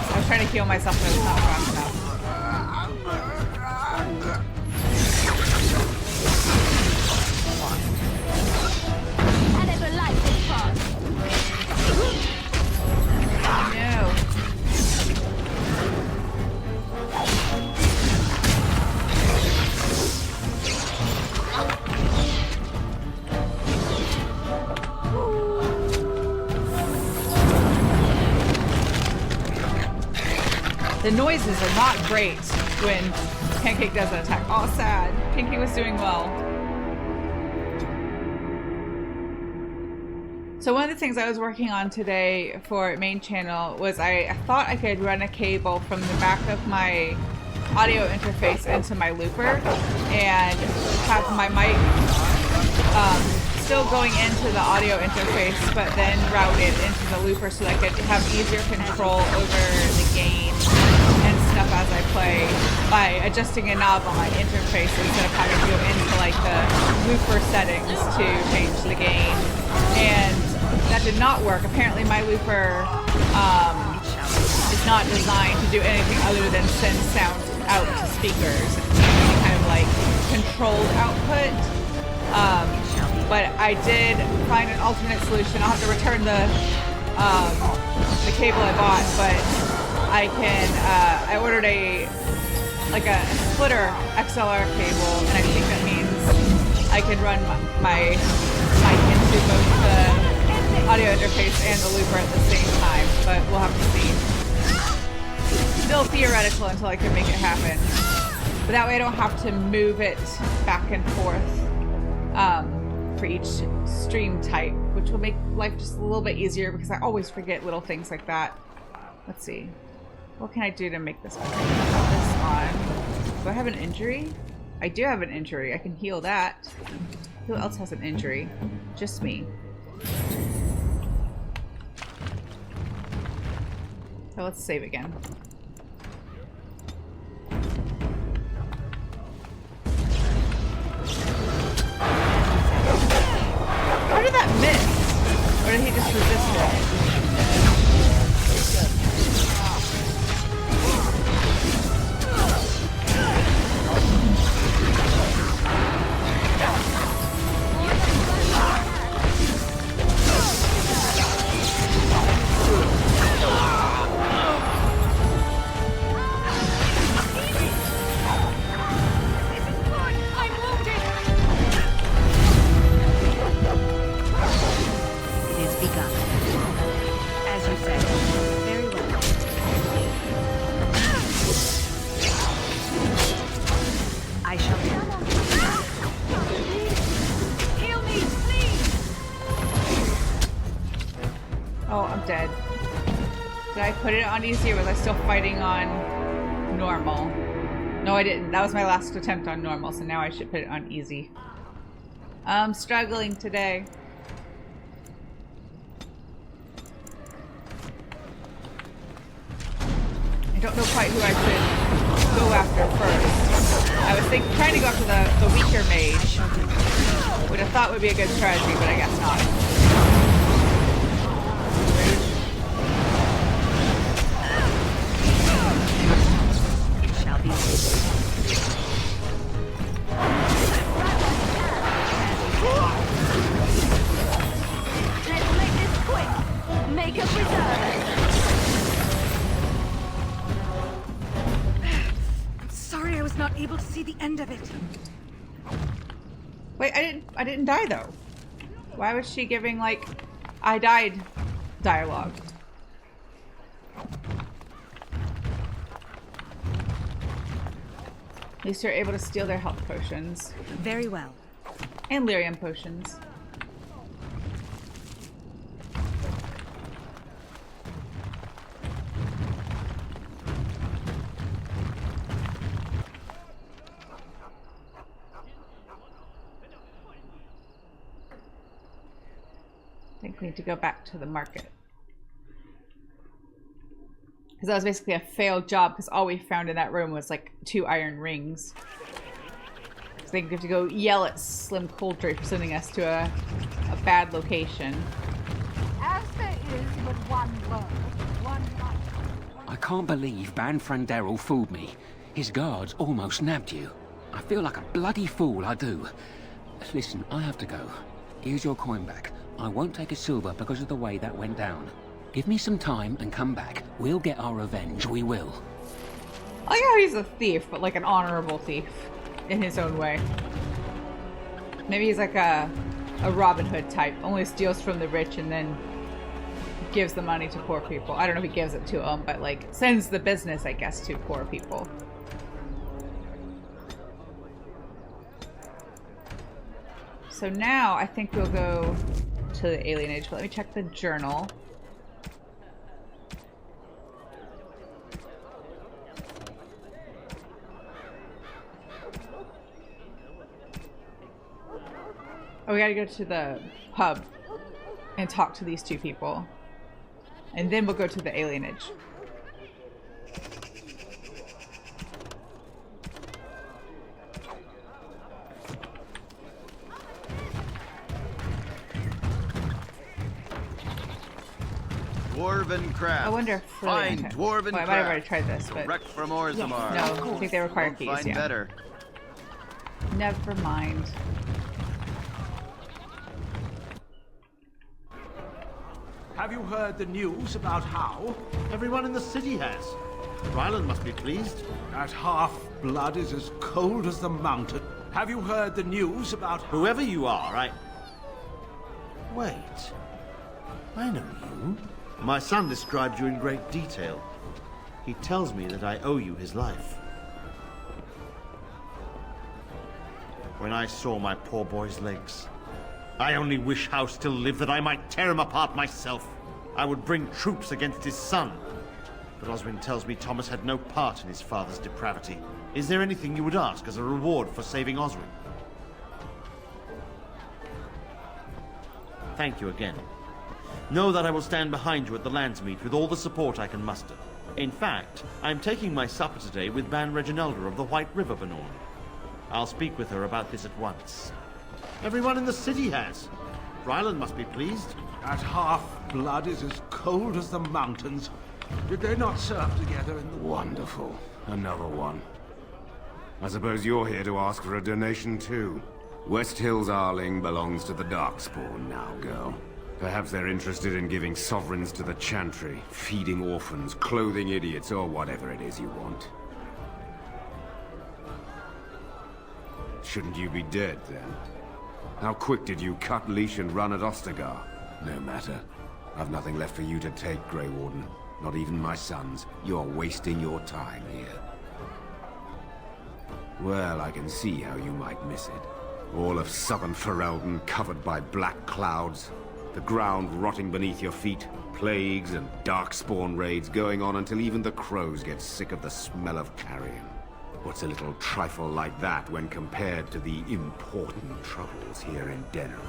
I was trying to heal myself, but it was not fast enough.
I never liked this part.
No. The noises are not great when Pancake does an attack. Oh, sad. Pinky was doing well. So one of the things I was working on today for main channel was I thought I could run a cable from the back of my audio interface into my looper and have my mic still going into the audio interface, but then routed into the looper so that I could have easier control over the gain and stuff as I play by adjusting a knob on my interface instead of having to go into like the looper settings to change the gain. And that did not work. Apparently my looper is not designed to do anything other than send sound out to speakers and kind of like controlled output. But I did find an alternate solution. I'll have to return the cable I bought, but I can I ordered a splitter XLR cable, and I think that means I can run my mic into both the audio interface and the looper at the same time, but we'll have to see. Still theoretical until I can make it happen. But that way I don't have to move it back and forth for each stream type, which will make life just a little bit easier because I always forget little things like that. Let's see. What can I do to make this better? Put this on. Do I have an injury? I do have an injury. I can heal that. Who else has an injury? Just me. So let's save again. How did that miss? Or did he just resist it? Put it on easy, or was I still fighting on normal? No, I didn't. That was my last attempt on normal, so now I should put it on easy. I'm struggling today. I don't know quite who I should go after first. I was trying to go after the weaker mage, which I thought would be a good strategy, but I guess not.
Able to see the end of it.
Wait, I didn't die though. Why was she giving like I died dialogue? At least you're able to steal their health potions.
Very well.
And lyrium potions. I think we need to go back to the market. Because that was basically a failed job, because all we found in that room was like 2 iron rings. So they have to go yell at Slim Coldray for sending us to a bad location.
As there is but one world, one life.
I can't believe Banfranderel fooled me. His guards almost nabbed you. I feel like a bloody fool, I do. Listen, I have to go. Here's your coin back. I won't take a silver because of the way that went down. Give me some time and come back. We'll get our revenge, we will.
I like how he's a thief, but like an honorable thief in his own way. Maybe he's like a Robin Hood type, only steals from the rich and then gives the money to poor people. I don't know if he gives it to them, but like sends the business, I guess, to poor people. So now I think we'll go to the Alienage, but let me check the journal. Oh, we gotta go to the pub and talk to these two people. And then we'll go to the alienage.
Dwarven craft.
I wonder if
Find dwarven
well, I might have already tried this, but
direct from Orzammar.
no, I think they require
Won't
keys.
find
Yeah.
better.
Never mind.
Have you heard the news about how? Everyone in the city has. Ryland must be pleased. That half-blood is as cold as the mountain. Have you heard the news about... Whoever you are, Wait. I know you. My son described you in great detail. He tells me that I owe you his life. When I saw my poor boy's legs, I only wish Howe still lived that I might tear him apart myself. I would bring troops against his son. But Oswin tells me Thomas had no part in his father's depravity. Is there anything you would ask as a reward for saving Oswin? Thank you again. Know that I will stand behind you at the Landsmeet with all the support I can muster. In fact, I am taking my supper today with Ban Reginalda of the White River Benorn. I'll speak with her about this at once. Everyone in the city has. Ryland must be pleased. That half-blood is as cold as the mountains. Did they not serve together in the...
Wonderful. Another one. I suppose you're here to ask for a donation too. West Hills Arling belongs to the Darkspawn now, girl. Perhaps they're interested in giving sovereigns to the Chantry, feeding orphans, clothing idiots, or whatever it is you want. Shouldn't you be dead, then? How quick did you cut leash and run at Ostagar? No matter. I've nothing left for you to take, Grey Warden. Not even my sons. You're wasting your time here. Well, I can see how you might miss it. All of southern Ferelden covered by black clouds. The ground rotting beneath your feet. Plagues and darkspawn raids going on until even the crows get sick of the smell of carrion. What's a little trifle like that when compared to the important troubles here in Denerim?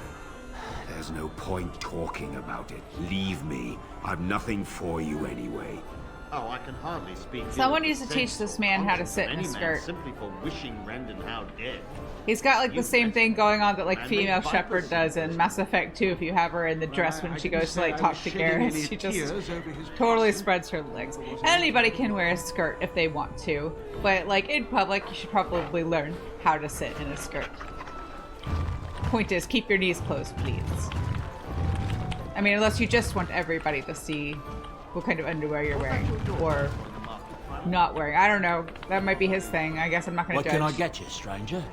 There's no point talking about it. Leave me. I've nothing for you anyway.
Oh, I can hardly speak.
Someone needs to teach this man how to sit in a skirt.
Simply for wishing Rendon Howe dead.
He's got like the same thing going on that like female Shepherd does in Mass Effect 2 if you have her in the dress when she goes to like talk to Garrus. She just totally spreads her legs. Anybody can wear a skirt if they want to, but like in public you should probably learn how to sit in a skirt. Point is, keep your knees closed, please. I mean, unless you just want everybody to see what kind of underwear you're wearing, or not wearing. I don't know. That might be his thing. I guess I'm not going to judge.
What can I get you, stranger?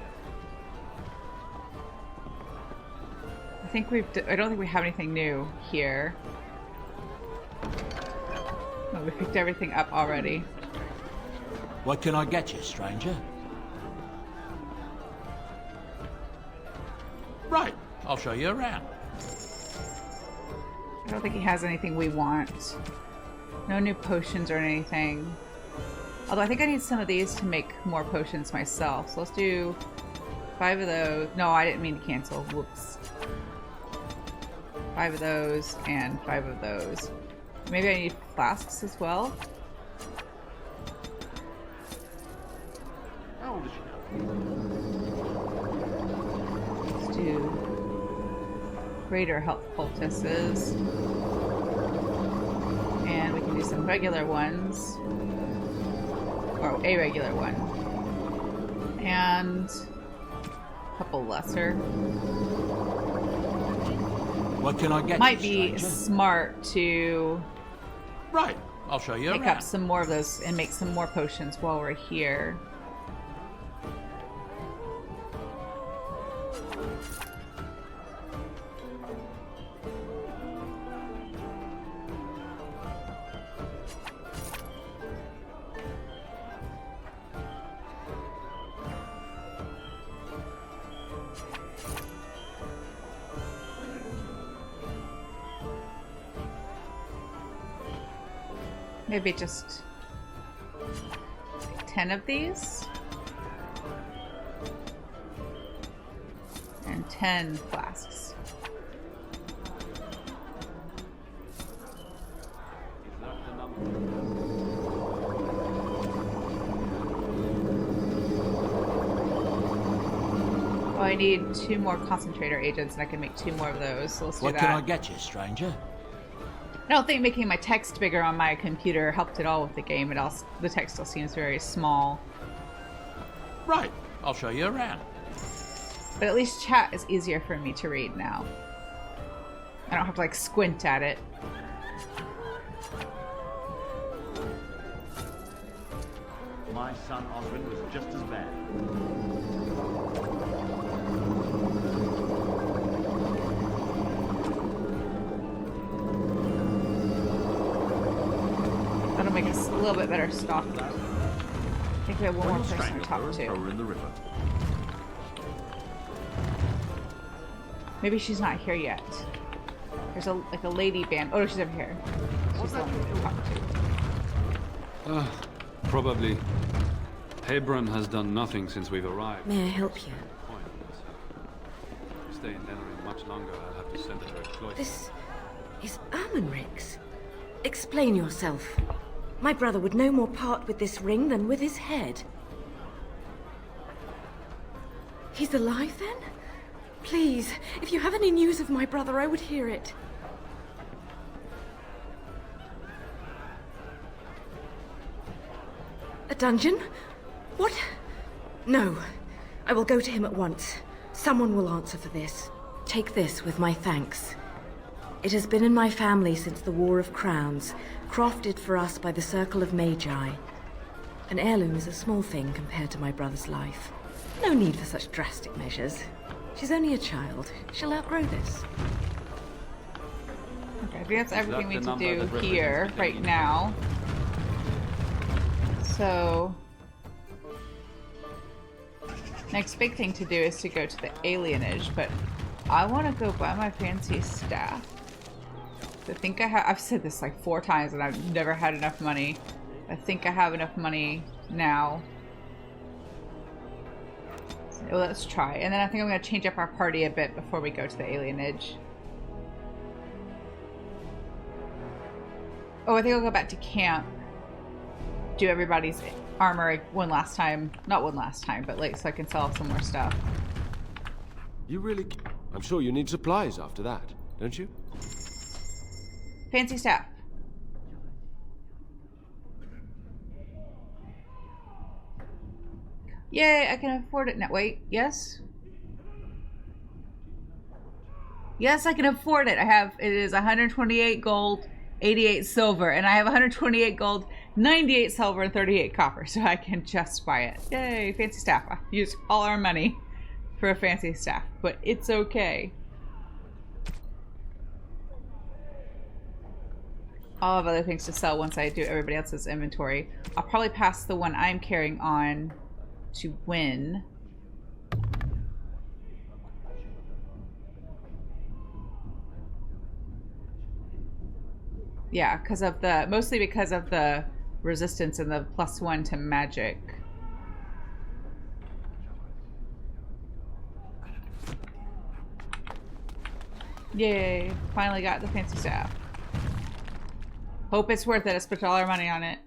I don't think we have anything new here. Oh, we picked everything up already.
What can I get you, stranger? Right, I'll show you around.
I don't think he has anything we want. No new potions or anything. Although I think I need some of these to make more potions myself. So let's do 5 of those. No, I didn't mean to cancel. Whoops. 5 of those and 5 of those. Maybe I need flasks as well.
How old is she now?
Let's do greater health poultices. And we can do some regular ones. Or a regular one. And a couple lesser.
What can I get
Might
you,
be
stranger?
smart to
Right, I'll show you
pick
around.
up some more of those and make some more potions while we're here. Maybe just 10 of these. And and 10 flasks. Oh, I need 2 more concentrator agents, and I can make 2 more of those. So let's do that.
What can I get you, stranger?
I don't think making my text bigger on my computer helped at all with the game. The text still seems very small.
Right, I'll show you around.
But at least chat is easier for me to read now. I don't have to like squint at it.
My son Osmond was just as bad.
That'll make us a little bit better stock though. I think we have one more person to talk to.
In the river.
Maybe she's not here yet. There's a lady band. Oh, no, she's over here. She's the one to talk to.
Probably. Hebron has done nothing since we've arrived.
May I help you?
Stay in Denerim much longer, I'll have to send her to a cloister.
This is Amonrix. Explain yourself. My brother would no more part with this ring than with his head. He's alive, then? Please, if you have any news of my brother, I would hear it. A dungeon? What? No. I will go to him at once. Someone will answer for this. Take this with my thanks. It has been in my family since the War of Crowns, crafted for us by the Circle of Magi. An heirloom is a small thing compared to my brother's life. No need for such drastic measures. She's only a child. She'll outgrow this.
Okay, I think that's everything we need to do here, right now. So... next big thing to do is to go to the Alienage, but I want to go buy my fancy staff. I think I've said this like 4 times and I've never had enough money. I think I have enough money now. So let's try. And then I think I'm going to change up our party a bit before we go to the Alienage. Oh, I think I'll go back to camp. Do everybody's armor one last time. Not one last time, but like so I can sell some more stuff.
You really... I'm sure you need supplies after that, don't you?
Fancy staff. Yay, I can afford it now. Wait, yes? Yes, I can afford it. It is 128 gold, 88 silver, and I have 128 gold, 98 silver, and 38 copper, so I can just buy it. Yay, fancy staff. I used all our money for a fancy staff, but it's okay. I'll have other things to sell once I do everybody else's inventory. I'll probably pass the one I'm carrying on to win. Yeah, mostly because of the resistance and the +1 to magic. Yay, finally got the fancy staff. Hope it's worth it. I spent all our money on it.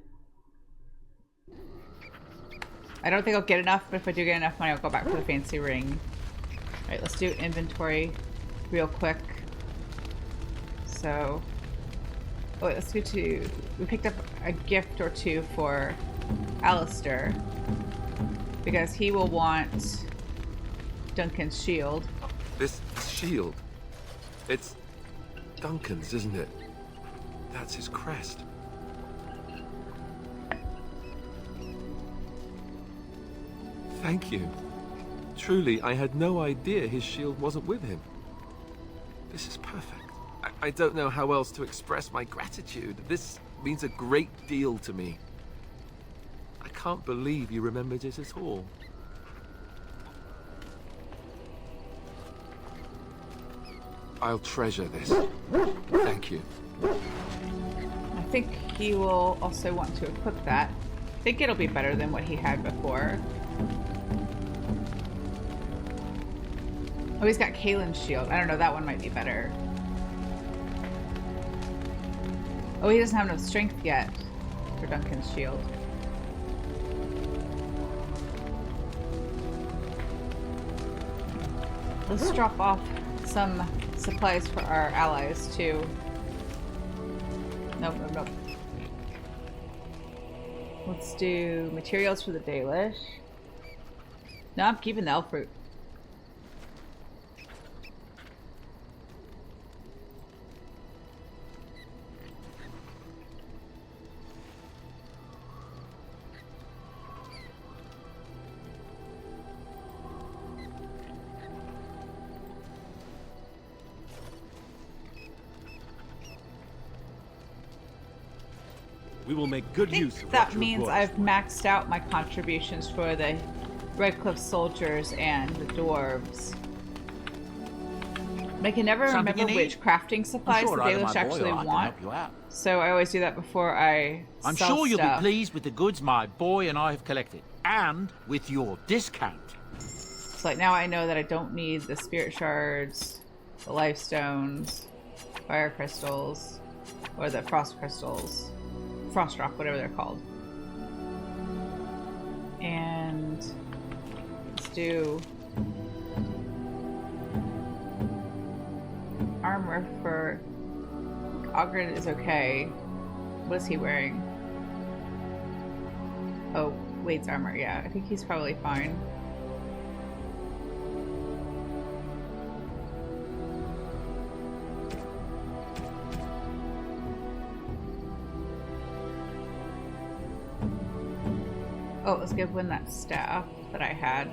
I don't think I'll get enough, but if I do get enough money, I'll go back for the fancy ring. Alright, let's do inventory real quick. So... oh, wait, let's go to... we picked up a gift or 2 for Alistair. Because he will want Duncan's shield.
This shield... it's Duncan's, isn't it? That's his crest. Thank you. Truly, I had no idea his shield wasn't with him. This is perfect. I don't know how else to express my gratitude. This means a great deal to me. I can't believe you remembered it at all. I'll treasure this. Thank you.
I think he will also want to equip that. I think it'll be better than what he had before. Oh, he's got Kalen's shield. I don't know, that one might be better. Oh, he doesn't have no strength yet for Duncan's shield. Let's drop off some supplies for our allies too. Nope, nope, nope. Let's do materials for the Dalish. No, I'm keeping the elf fruit.
We will make good use of
That
what you
means
brought.
I've maxed out my contributions for the Redcliffe soldiers and the dwarves. But I can never
Something
remember
you
which
need?
crafting supplies
sure
the
either my
Dalish
boy
actually
or I can
want.
help you out.
So I always do that before I
I'm
sell
sure you'll
stuff.
be pleased with the goods my boy and I have collected, and with your discount.
So like now I know that I don't need the spirit shards, the life stones, fire crystals, or the frost crystals. Frost rock, whatever they're called. And let's do armor for Ogren is okay. What is he wearing? Oh, Wade's armor, yeah. I think he's probably fine. Oh, let's give Wynn that staff that I had.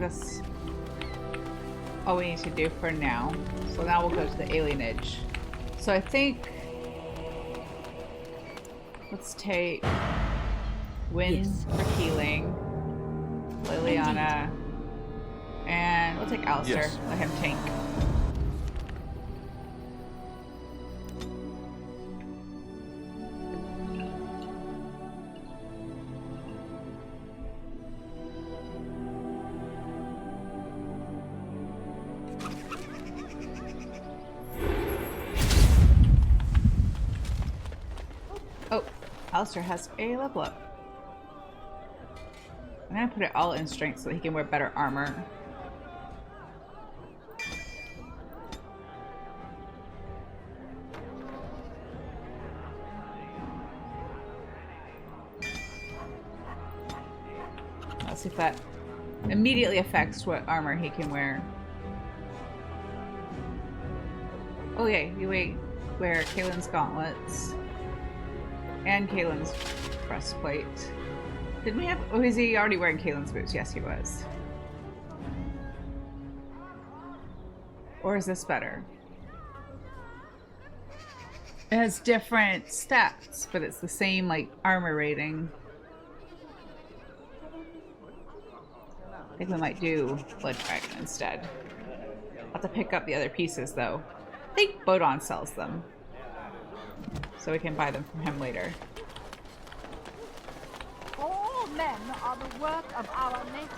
That's all we need to do for now. So now we'll go to the alienage. So I think let's take Wynn for healing, Leliana, and we'll take Alistair.
Yes.
Let him tank. Alistair has a level up. I'm gonna put it all in strength so that he can wear better armor. Let's see if that immediately affects what armor he can wear. Oh yeah, you wear Kalen's gauntlets. And Kalen's breastplate. Did we have... Oh, is he already wearing Kalen's boots? Yes, he was. Or is this better? It has different stats, but it's the same, like, armor rating. I think we might do Blood Dragon instead. I'll have to pick up the other pieces, though. I think Bodon sells them. So we can buy them from him later.
All men are the work of our nature.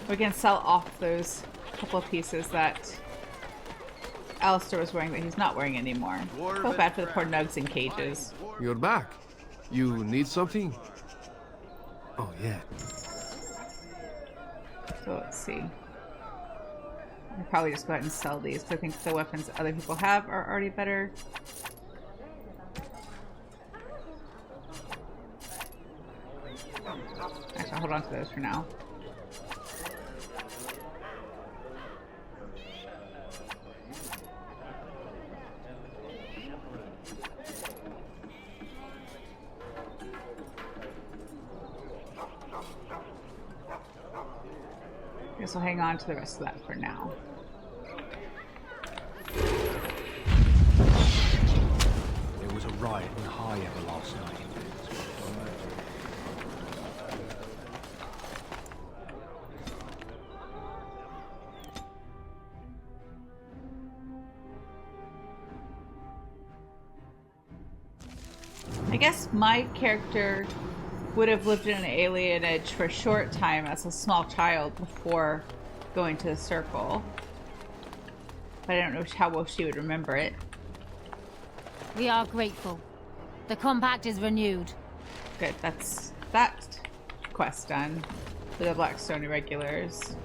We can sell off those couple of pieces that Alistair was wearing that he's not wearing anymore. Feel bad for the poor nugs in cages.
You're back. You need something? Oh, yeah.
So let's see. I'll probably just go ahead and sell these because I think the weapons that other people have are already better. Actually, I'll hold on to those for now. Guess we'll hang on to the rest of that for now.
There was a riot in High Ever last night.
I guess my character would have lived in an alienage for a short time as a small child before going to the circle. But I don't know how well she would remember it.
We are grateful. The compact is renewed.
Good, that's that quest done for the Blackstone Irregulars.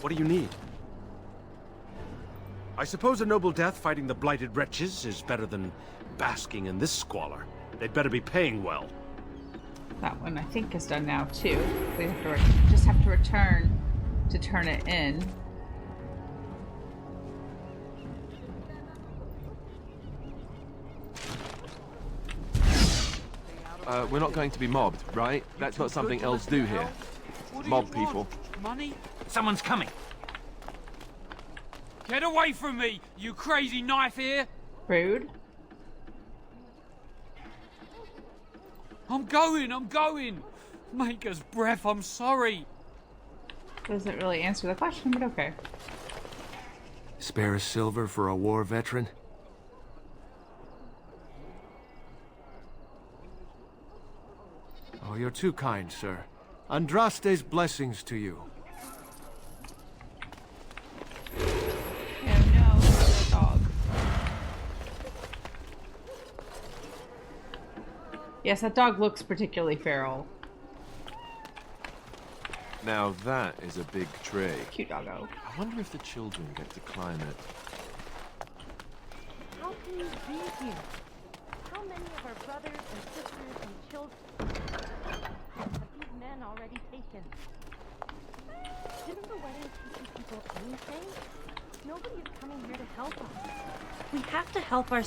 What do you need? I suppose a noble death fighting the blighted wretches is better than basking in this squalor. They'd better be paying well.
That one I think is done now too. We have to just have to return to turn it in.
We're not going to be mobbed, right? That's not something elves do here. Mob people.
Money?
Someone's coming.
Get away from me, you crazy knife ear!
Rude.
I'm going! Maker's breath, I'm sorry.
Doesn't really answer the question, but okay.
Spare a silver for a war veteran? Oh, you're too kind, sir. Andraste's blessings to you.
Oh no, the dog. Yes, that dog looks particularly feral.
Now that is a big tree.
Cute doggo.
I wonder if the children get to climb it.
How can you be here? How many of our brothers and sisters and children have these men already taken? Didn't the wedding teach you people anything? Nobody is coming here to help us.
We have to help our...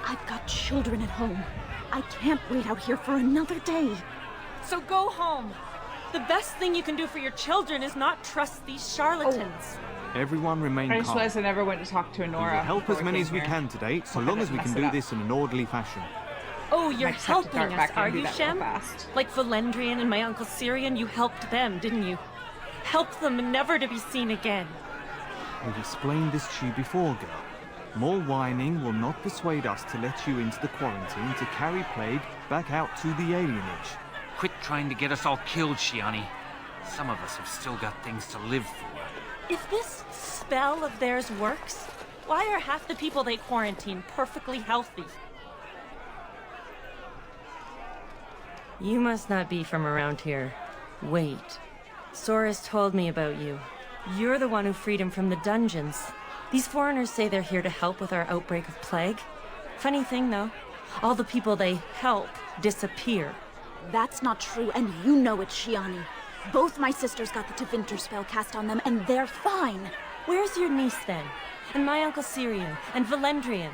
I've got children at home. I can't wait out here for another day.
So go home. The best thing you can do for your children is not trust these charlatans.
Everyone remain
I just
calm.
realized I never went to talk to
We will
Anora.
help as many as we can today, so long as we can do this in an orderly fashion.
Oh, you're
Might just have to
helping
dart
us,
back
are
and do
you,
that real
Shem?
fast.
Like Valendrian and my Uncle Syrian, you helped them, didn't you? Helped them never to be seen again.
We've explained this to you before, girl. More whining will not persuade us to let you into the quarantine to carry plague back out to the alienage.
Quit trying to get us all killed, Shiani. Some of us have still got things to live for.
If this spell of theirs works, why are half the people they quarantine perfectly healthy?
You must not be from around here. Wait. Soris told me about you. You're the one who freed him from the dungeons. These foreigners say they're here to help with our outbreak of plague. Funny thing, though. All the people they help disappear.
That's not true, and you know it, Shiani. Both my sisters got the Tevinter spell cast on them, and they're fine.
Where's your niece, then? And my Uncle Syrian? And Valendrian?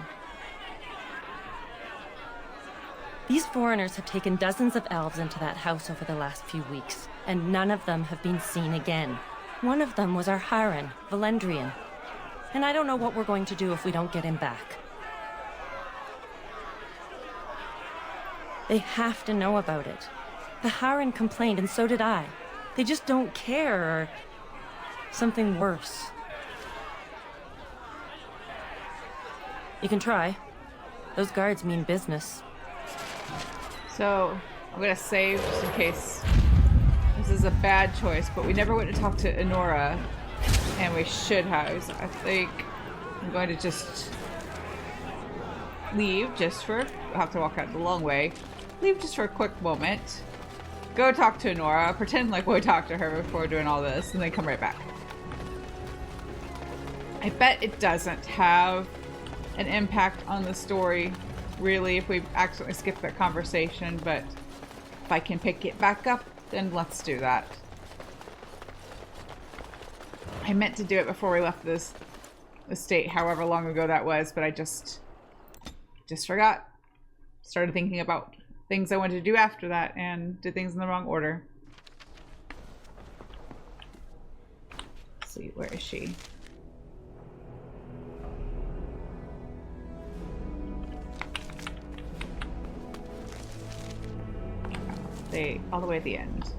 These foreigners have taken dozens of elves into that house over the last few weeks, and none of them have been seen again. One of them was our Haran, Valendrian. And I don't know what we're going to do if we don't get him back. They have to know about it. The Haran complained, and so did I. They just don't care, or something worse. You can try. Those guards mean business.
So, I'm gonna save just in case this is a bad choice, but we never went to talk to Anora, and we should have. So I think I'm going to just leave just for, I'll have to walk out the long way, leave just for a quick moment, go talk to Anora, pretend like we talked to her before doing all this, and then come right back. I bet it doesn't have an impact on the story, really, if we accidentally skip that conversation, but if I can pick it back up, then let's do that. I meant to do it before we left this estate, however long ago that was, but I just forgot. Started thinking about things I wanted to do after that and did things in the wrong order. Let's see, where is she? All the way at the end.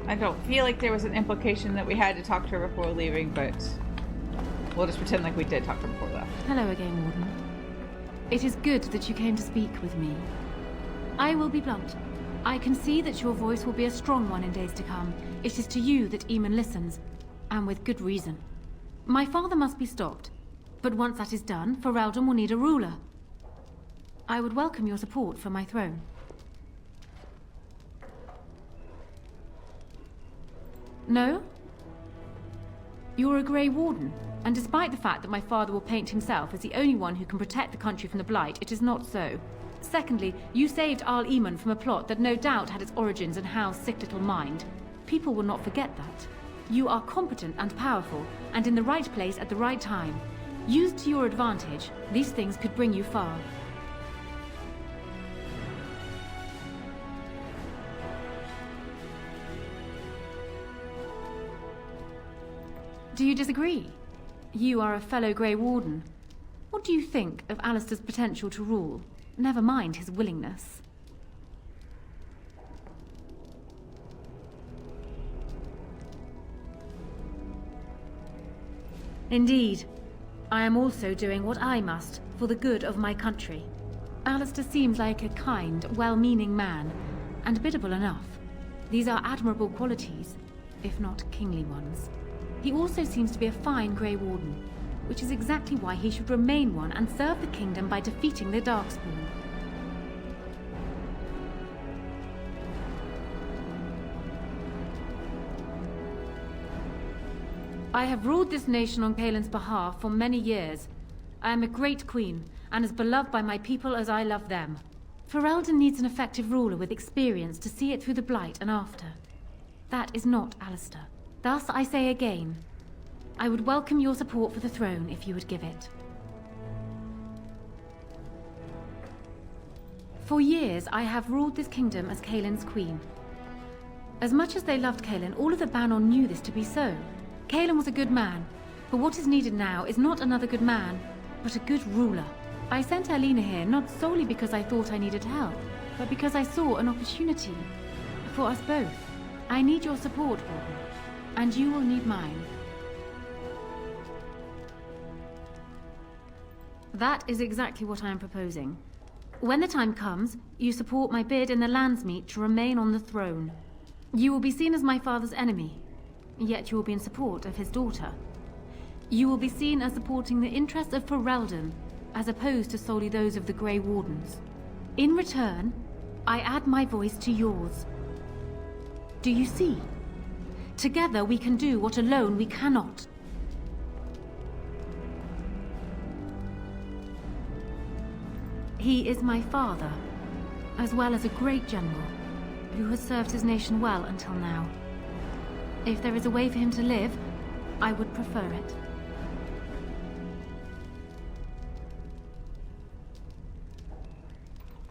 I don't feel like there was an implication that we had to talk to her before leaving, but we'll just pretend like we did talk to her before we left.
Hello again, Warden. It is good that you came to speak with me. I will be blunt. I can see that your voice will be a strong one in days to come. It is to you that Eamon listens, and with good reason. My father must be stopped, but once that is done, Ferelden will need a ruler. I would welcome your support for my throne. No? You're a Grey Warden, and despite the fact that my father will paint himself as the only one who can protect the country from the Blight, it is not so. Secondly, you saved Arl Eamon from a plot that no doubt had its origins in Hal's sick little mind. People will not forget that. You are competent and powerful, and in the right place at the right time. Used to your advantage, these things could bring you far. Do you disagree? You are a fellow Grey Warden. What do you think of Alistair's potential to rule? Never mind his willingness. Indeed. I am also doing what I must for the good of my country. Alistair seems like a kind, well-meaning man, and biddable enough. These are admirable qualities, if not kingly ones. He also seems to be a fine Grey Warden, which is exactly why he should remain one and serve the kingdom by defeating the Darkspawn. I have ruled this nation on Kaelin's behalf for many years. I am a great queen, and as beloved by my people as I love them. Ferelden needs an effective ruler with experience to see it through the Blight and after. That is not Alistair. Thus, I say again, I would welcome your support for the throne if you would give it. For years, I have ruled this kingdom as Kaelin's queen. As much as they loved Kaelin, all of the Banon knew this to be so. Kaelin was a good man, but what is needed now is not another good man, but a good ruler. I sent Leliana here not solely because I thought I needed help, but because I saw an opportunity for us both. I need your support, Warden. And you will need mine. That is exactly what I am proposing. When the time comes, you support my bid in the Landsmeet to remain on the throne. You will be seen as my father's enemy, yet you will be in support of his daughter. You will be seen as supporting the interests of Ferelden, as opposed to solely those of the Grey Wardens. In return, I add my voice to yours. Do you see? Together we can do what alone we cannot. He is my father, as well as a great general, who has served his nation well until now. If there is a way for him to live, I would prefer it.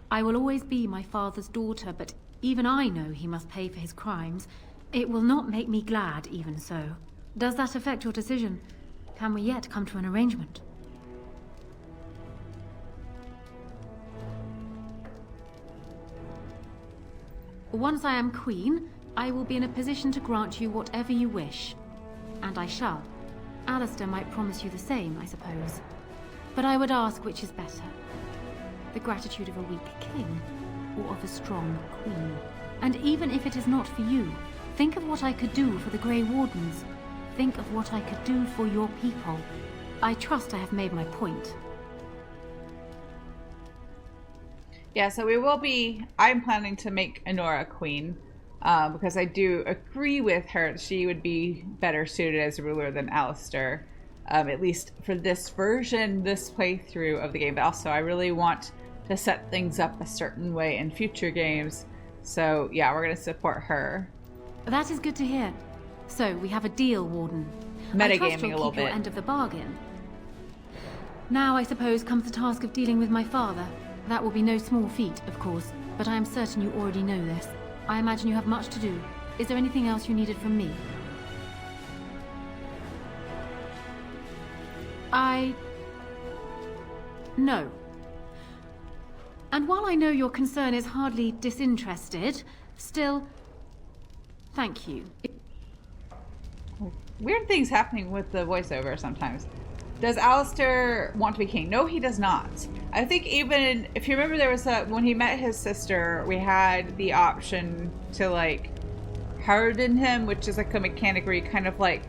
I will always be my father's daughter, but even I know he must pay for his crimes. It will not make me glad, even so. Does that affect your decision? Can we yet come to an arrangement? Once I am queen, I will be in a position to grant you whatever you wish. And I shall. Alistair might promise you the same, I suppose. But I would ask which is better. The gratitude of a weak king, or of a strong queen. And even if it is not for you, think of what I could do for the Grey Wardens. Think of what I could do for your people. I trust I have made my point.
Yeah, so I'm planning to make Anora queen, because I do agree with her. She would be better suited as a ruler than Alistair, at least for this version, this playthrough of the game. But also, I really want to set things up a certain way in future games. So yeah, we're going to support her.
That is good to hear. So, we have a deal, Warden.
Metagaming a little bit.
Your end of the bargain. Now, I suppose, comes the task of dealing with my father. That will be no small feat, of course, but I am certain you already know this. I imagine you have much to do. Is there anything else you needed from me? No. And while I know your concern is hardly disinterested, still, thank you.
Weird things happening with the voiceover sometimes. Does Alistair want to be king? No, he does not. I think even, if you remember, there was when he met his sister, we had the option to like harden him, which is like a mechanic where you kind of like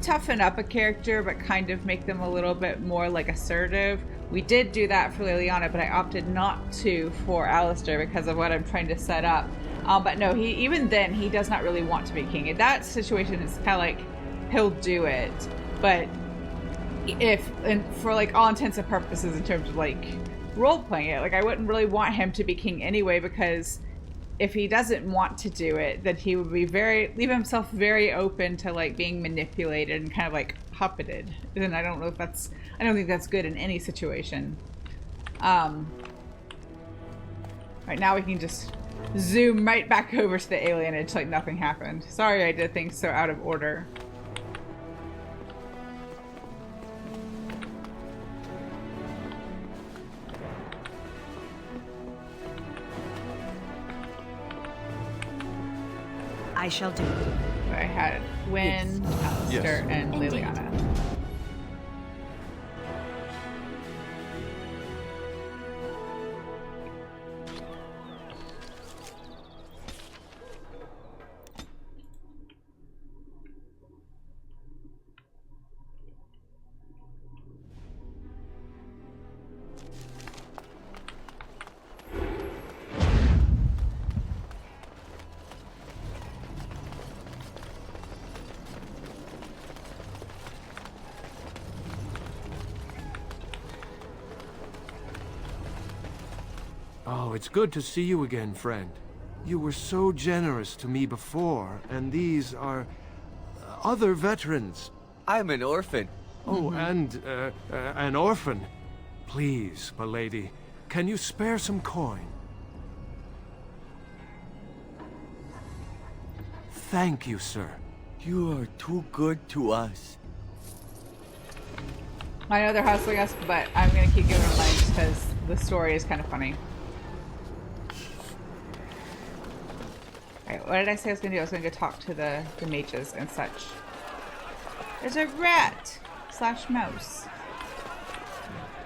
toughen up a character but kind of make them a little bit more like assertive. We did do that for Leliana, but I opted not to for Alistair because of what I'm trying to set up. But no, even then he does not really want to be king. In that situation, it's kind of like he'll do it, but and for like all intents and purposes in terms of like role playing it, like I wouldn't really want him to be king anyway, because if he doesn't want to do it, then he would be leave himself very open to like being manipulated and kind of like puppeted. And I don't think that's good in any situation. Right now we can just zoom right back over to the alienage like nothing happened. Sorry I did things so out of order.
I shall do.
So I had Wynn, Alistair, and Leliana.
Oh, it's good to see you again, friend. You were so generous to me before, and these are other veterans.
I'm an orphan.
Oh, and an orphan. Please, milady, can you spare some coin? Thank you, sir.
You are too good to us.
I know they're hustling us, but I'm gonna keep giving them links because the story is kind of funny. Alright, what did I say I was gonna do? I was gonna go talk to the mages and such. There's a rat / mouse.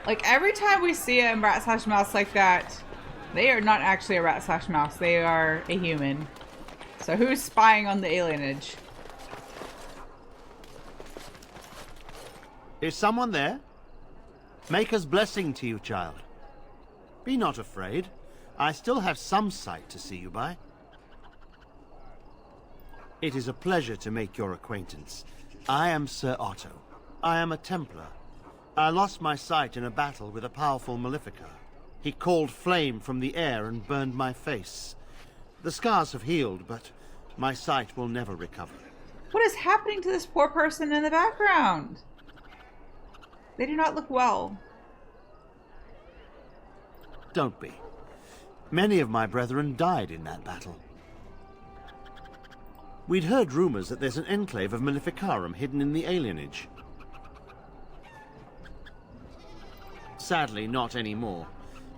Like every time we see a rat / mouse like that, they are not actually a rat / mouse. They are a human. So who's spying on the alienage?
Is someone there? Maker's blessing to you, child. Be not afraid. I still have some sight to see you by. It is a pleasure to make your acquaintance. I am Sir Otto. I am a Templar. I lost my sight in a battle with a powerful Maleficar. He called flame from the air and burned my face. The scars have healed, but my sight will never recover.
What is happening to this poor person in the background? They do not look well.
Don't be. Many of my brethren died in that battle. We'd heard rumors that there's an enclave of Maleficarum hidden in the alienage. Sadly, not anymore.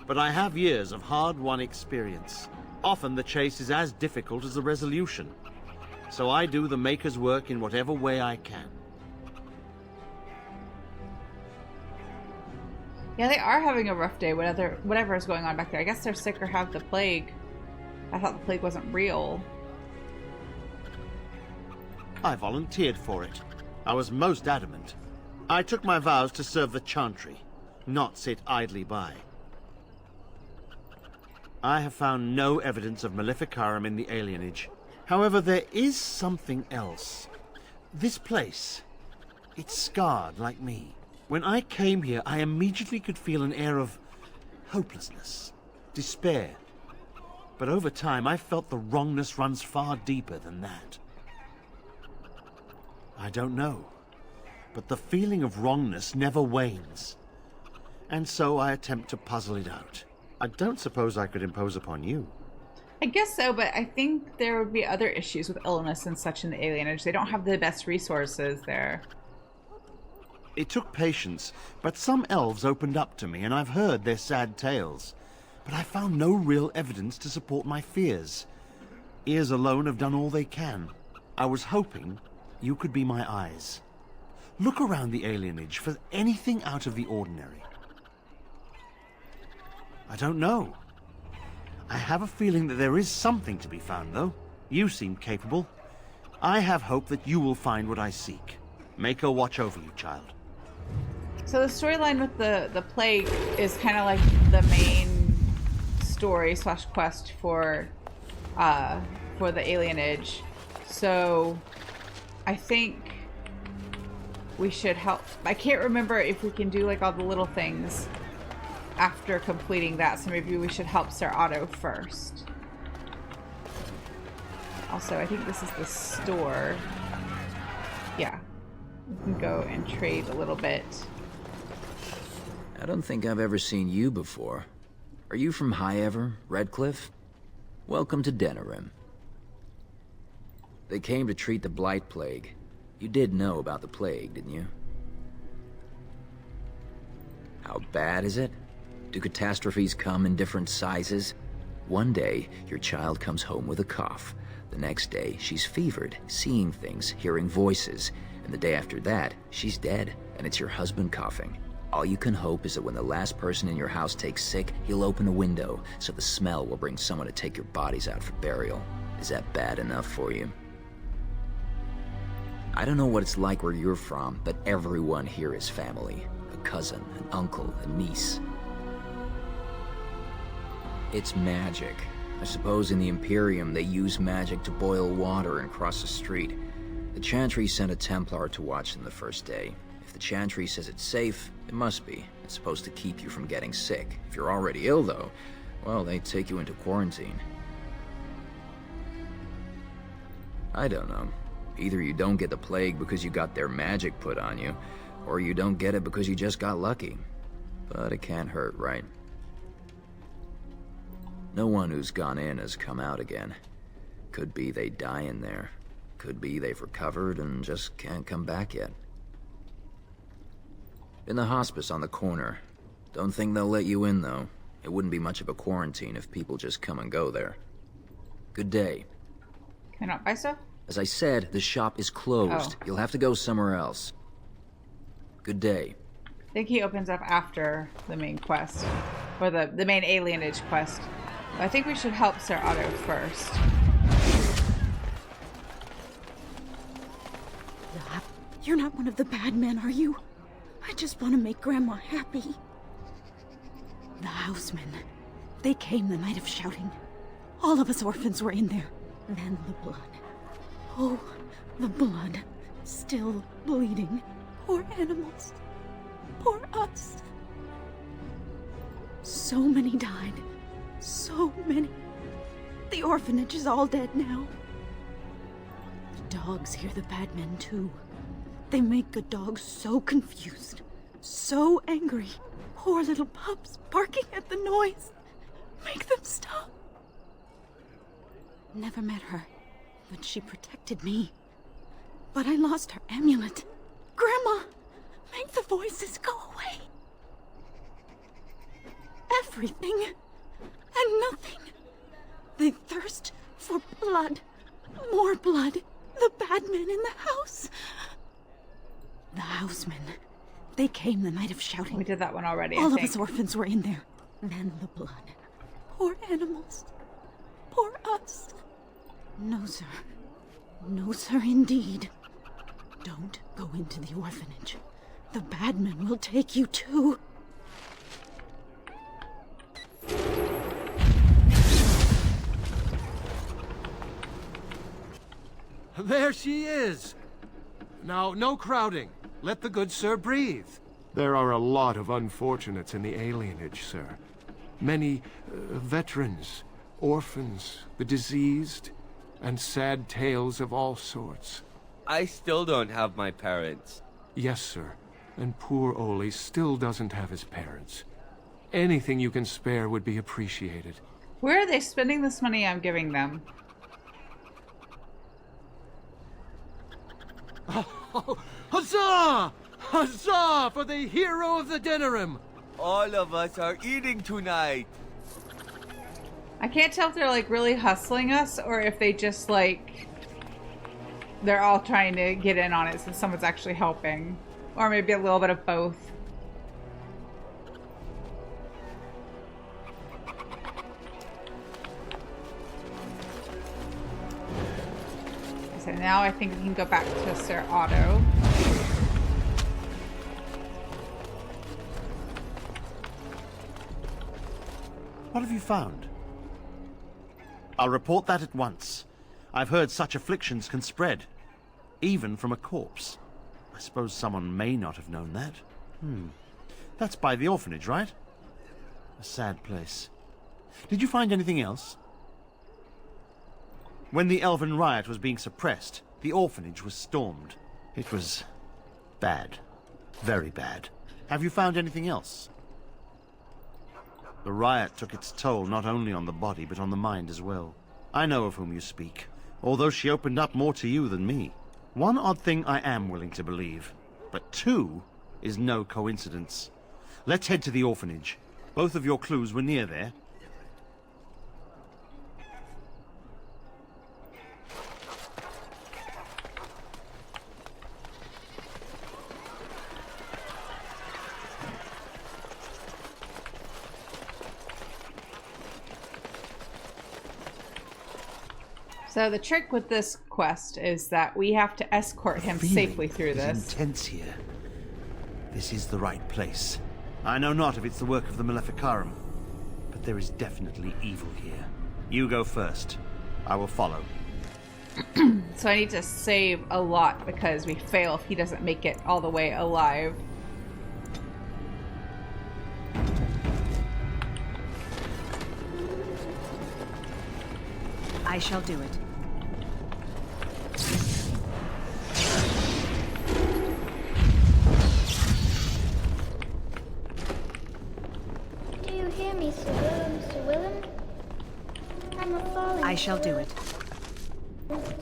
But I have years of hard-won experience. Often the chase is as difficult as the resolution. So I do the Maker's work in whatever way I can.
Yeah, they are having a rough day, whatever is going on back there. I guess they're sick or have the plague. I thought the plague wasn't real.
I volunteered for it. I was most adamant. I took my vows to serve the Chantry, not sit idly by. I have found no evidence of Maleficarum in the alienage. However, there is something else. This place, it's scarred like me. When I came here, I immediately could feel an air of hopelessness, despair. But over time, I felt the wrongness runs far deeper than that. I don't know, but the feeling of wrongness never wanes. And so I attempt to puzzle it out.
I don't suppose I could impose upon you.
I guess so, but I think there would be other issues with illness and such in the alienage. They don't have the best resources there.
It took patience, but some elves opened up to me, and I've heard their sad tales. But I found no real evidence to support my fears. Ears alone have done all they can. I was hoping you could be my eyes. Look around the alienage for anything out of the ordinary. I don't know. I have a feeling that there is something to be found, though. You seem capable. I have hope that you will find what I seek. Make her watch over you, child.
So the storyline with the plague is kind of like the main story / quest for the alienage. So I think we should help. I can't remember if we can do like all the little things after completing that, so maybe we should help Sir Otto first. Also, I think this is the store. Yeah, we can go and trade a little bit.
I don't think I've ever seen you before. Are you from Highever, Redcliffe? Welcome to Denerim. They came to treat the Blight Plague. You did know about the plague, didn't you? How bad is it? Do catastrophes come in different sizes? One day, your child comes home with a cough. The next day, she's fevered, seeing things, hearing voices. And the day after that, she's dead, and it's your husband coughing. All you can hope is that when the last person in your house takes sick, he'll open the window, so the smell will bring someone to take your bodies out for burial. Is that bad enough for you? I don't know what it's like where you're from, but everyone here is family. A cousin, an uncle, a niece. It's magic. I suppose in the Imperium they use magic to boil water and cross a street. The Chantry sent a Templar to watch them the first day. If the Chantry says it's safe, it must be. It's supposed to keep you from getting sick. If you're already ill, though, well, they take you into quarantine. I don't know. Either you don't get the plague because you got their magic put on you, or you don't get it because you just got lucky. But it can't hurt, right? No one who's gone in has come out again. Could be they die in there. Could be they've recovered and just can't come back yet. In the hospice on the corner. Don't think they'll let you in, though. It wouldn't be much of a quarantine if people just come and go there. Good day.
Can I not buy stuff?
As I said, the shop is closed.
Oh.
You'll have to go somewhere else. Good day.
I think he opens up after the main quest. Or the main alienage quest. But I think we should help Sir Otto first.
You're not one of the bad men, are you? I just want to make Grandma happy. The housemen. They came the night of shouting. All of us orphans were in there. Then the blood. Oh, the blood. Still bleeding. Poor animals. Poor us. So many died. So many. The orphanage is all dead now. The dogs hear the bad men too. They make good dogs so confused, so angry. Poor little pups barking at the noise. Make them stop. Never met her, but she protected me. But I lost her amulet. Grandma, make the voices go away. Everything and nothing. They thirst for blood. More blood. The bad men in the house. The housemen. They came the night of shouting.
We did that one already,
All
I
of
think.
us orphans were in there. Then the blood. Poor animals. Poor us. No, sir. No, sir, indeed. Don't go into the orphanage. The bad men will take you too.
There she is! Now, no crowding. Let the good sir breathe. There are a lot of unfortunates in the alienage, sir. Many veterans, orphans, the diseased, and sad tales of all sorts.
I still don't have my parents.
Yes, sir. And poor Oli still doesn't have his parents. Anything you can spare would be appreciated.
Where are they spending this money I'm giving them?
Oh, huzzah! Huzzah for the hero of the Denerim!
All of us are eating tonight.
I can't tell if they're like really hustling us or if they just like they're all trying to get in on it since someone's actually helping. Or maybe a little bit of both. So now I think we can go back to Sir Otto.
What have you found? I'll report that at once. I've heard such afflictions can spread, even from a corpse. I suppose someone may not have known that. That's by the orphanage, right? A sad place. Did you find anything else? When the Elven riot was being suppressed, the orphanage was stormed. It was bad. Very bad. Have you found anything else? The riot took its toll not only on the body, but on the mind as well. I know of whom you speak, although she opened up more to you than me. One odd thing I am willing to believe, but two is no coincidence. Let's head to the orphanage. Both of your clues were near there.
So the trick with this quest is that we have to escort him safely through this.
It's intense here. This is the right place. I know not if it's the work of the Maleficarum, but there is definitely evil here. You go first. I will follow.
So I need to save a lot because we fail if he doesn't make it all the way alive.
I shall do it.
Do you hear me, Sir Willem, Sir Willem? I'm not falling.
I shall do it.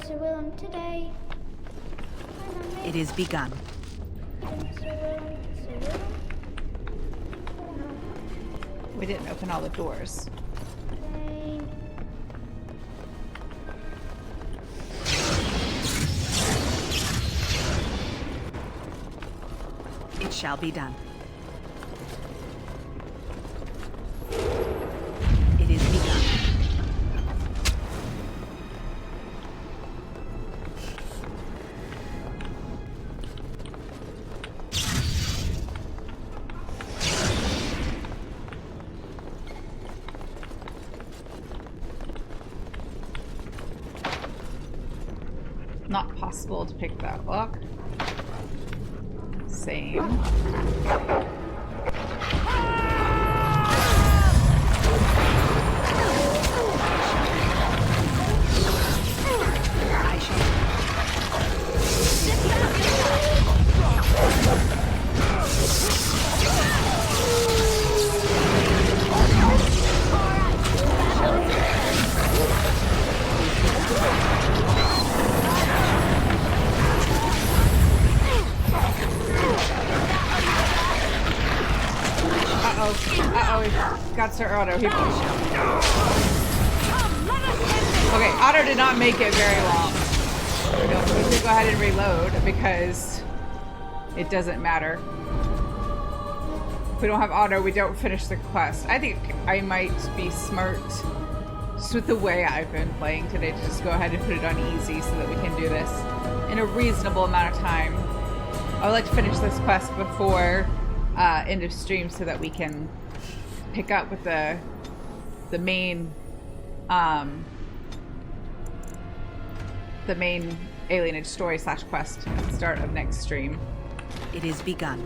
Sir Willem, today.
It is begun.
Sir Willem, Sir Willem.
We didn't open all the doors.
It shall be done. It is begun.
Not possible to pick that lock. Same. Got Sir Otto. Okay, Otto did not make it very long. We need to go ahead and reload because it doesn't matter. If we don't have Otto, we don't finish the quest. I think I might be smart, just with the way I've been playing today, to just go ahead and put it on easy so that we can do this in a reasonable amount of time. I would like to finish this quest before end of stream so that we can pick up with the main alienage story / quest at the start of next stream.
It is begun.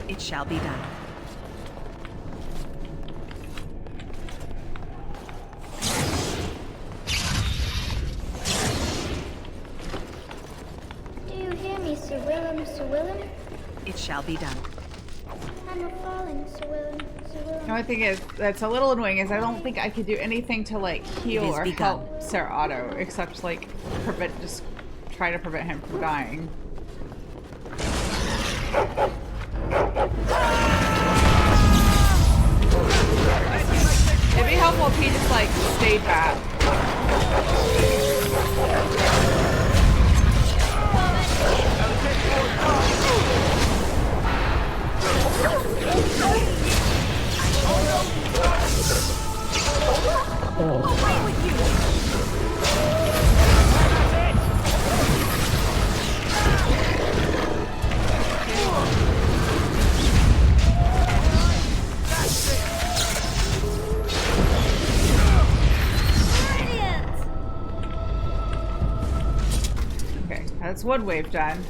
It shall be done.
Sir Willem.
It shall be done.
I'm a falling, Sir Willem. Sir Willem.
The only thing is, that's a little annoying, is I don't think I could do anything to like heal or help Sir Otto, except like just try to prevent him from dying. It'd be helpful if he just like stayed back.
Away with you!
Okay, that's one wave done.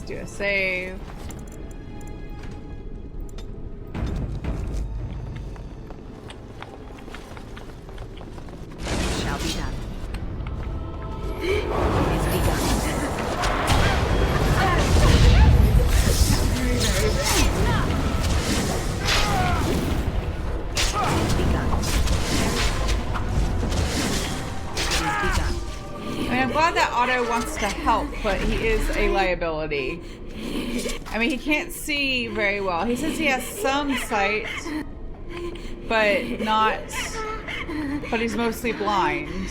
Do a save.
It shall be done. It's begun.
I mean, I'm glad that Otto wants to help, but he is a liability. I mean, he can't see very well. He says he has some sight, but he's mostly blind.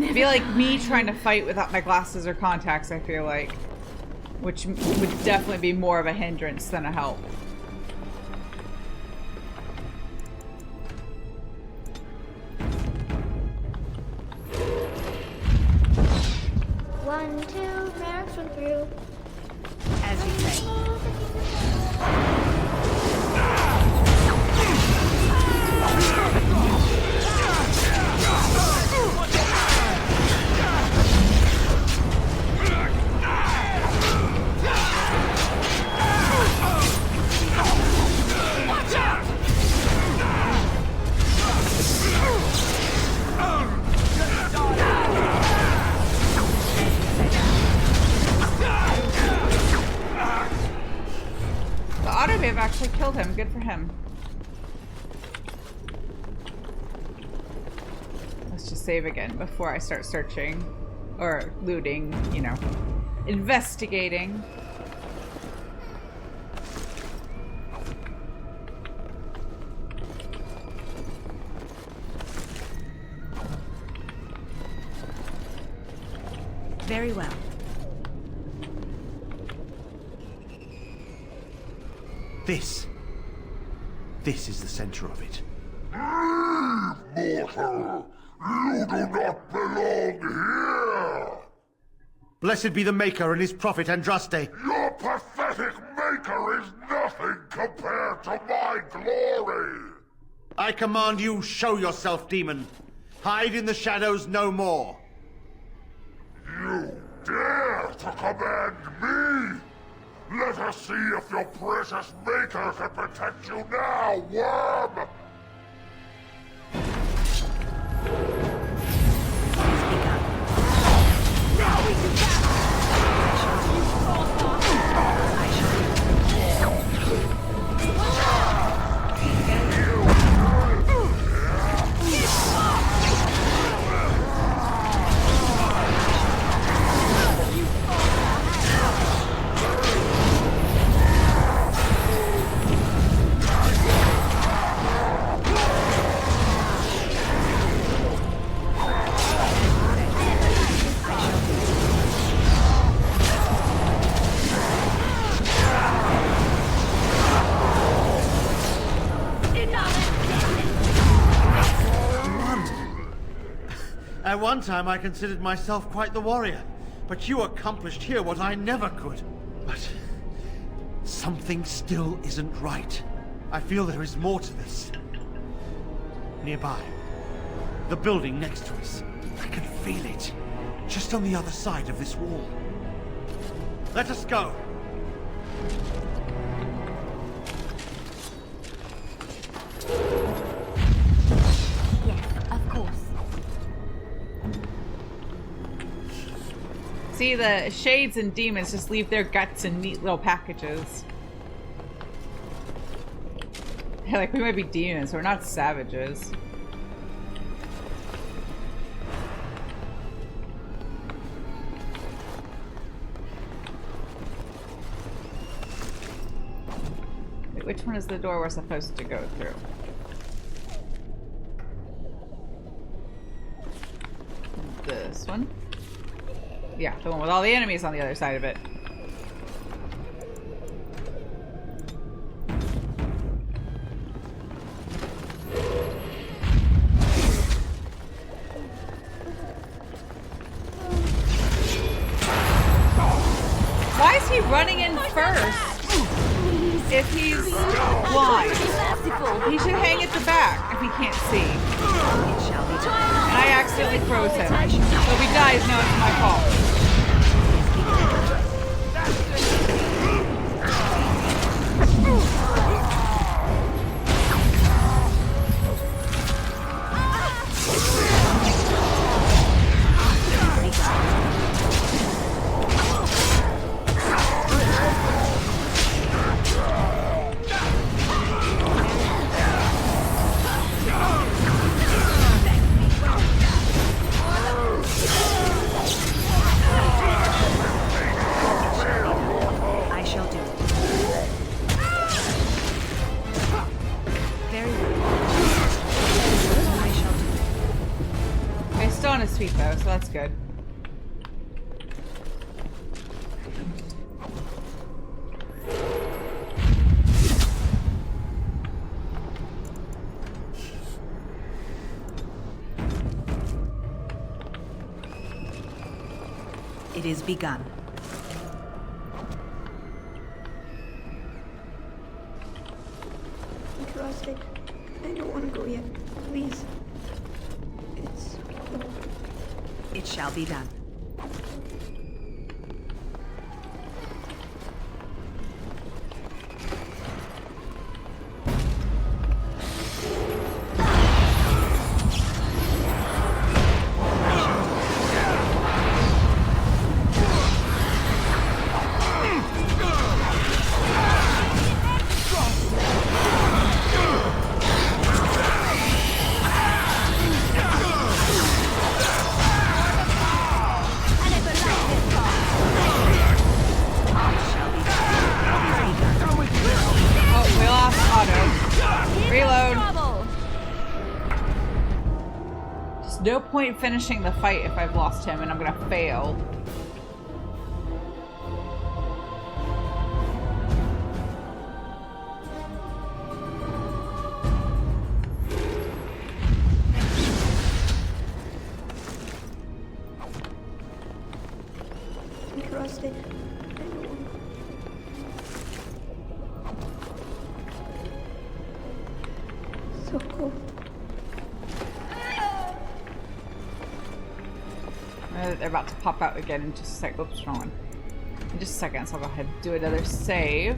It'd be like me trying to fight without my glasses or contacts, I feel like. Which would definitely be more of a hindrance than a help.
One, two, Merrick's run through.
As you say.
Watch out!
The auto wave actually killed him. Good for him. Let's just save again before I start searching. Or looting, you know. Investigating.
Very well.
This is the center of it.
Mortal! You do not belong here!
Blessed be the Maker and his prophet Andraste.
Your pathetic Maker is nothing compared to my glory!
I command you, show yourself, demon. Hide in the shadows no more.
You dare to command me? Let us see if your precious Maker can protect you now, worm!
Now we can
At one time I considered myself quite the warrior, but you accomplished here what I never could. But something still isn't right. I feel there is more to this. Nearby, the building next to us, I can feel it. just on the other side of this wall. Let us go.
Yes, of course.
See, the shades and demons just leave their guts in neat little packages. Like, we might be demons, we're not savages. Wait, which one is the door we're supposed to go through? This one? Yeah, the one with all the enemies on the other side of it. Why is he running in first? If he's blind, he should hang at the back if he can't see. And I accidentally froze him. So if he dies, no, it's my fault. Though, so that's good.
It is begun.
Rustic, I don't want to go yet. Please.
It shall be done.
No point finishing the fight if I've lost him, and I'm gonna fail.
Rustic, so cold.
They're about to pop out again in just a sec. Oops, wrong one. In just a second, so I'll go ahead and do another save.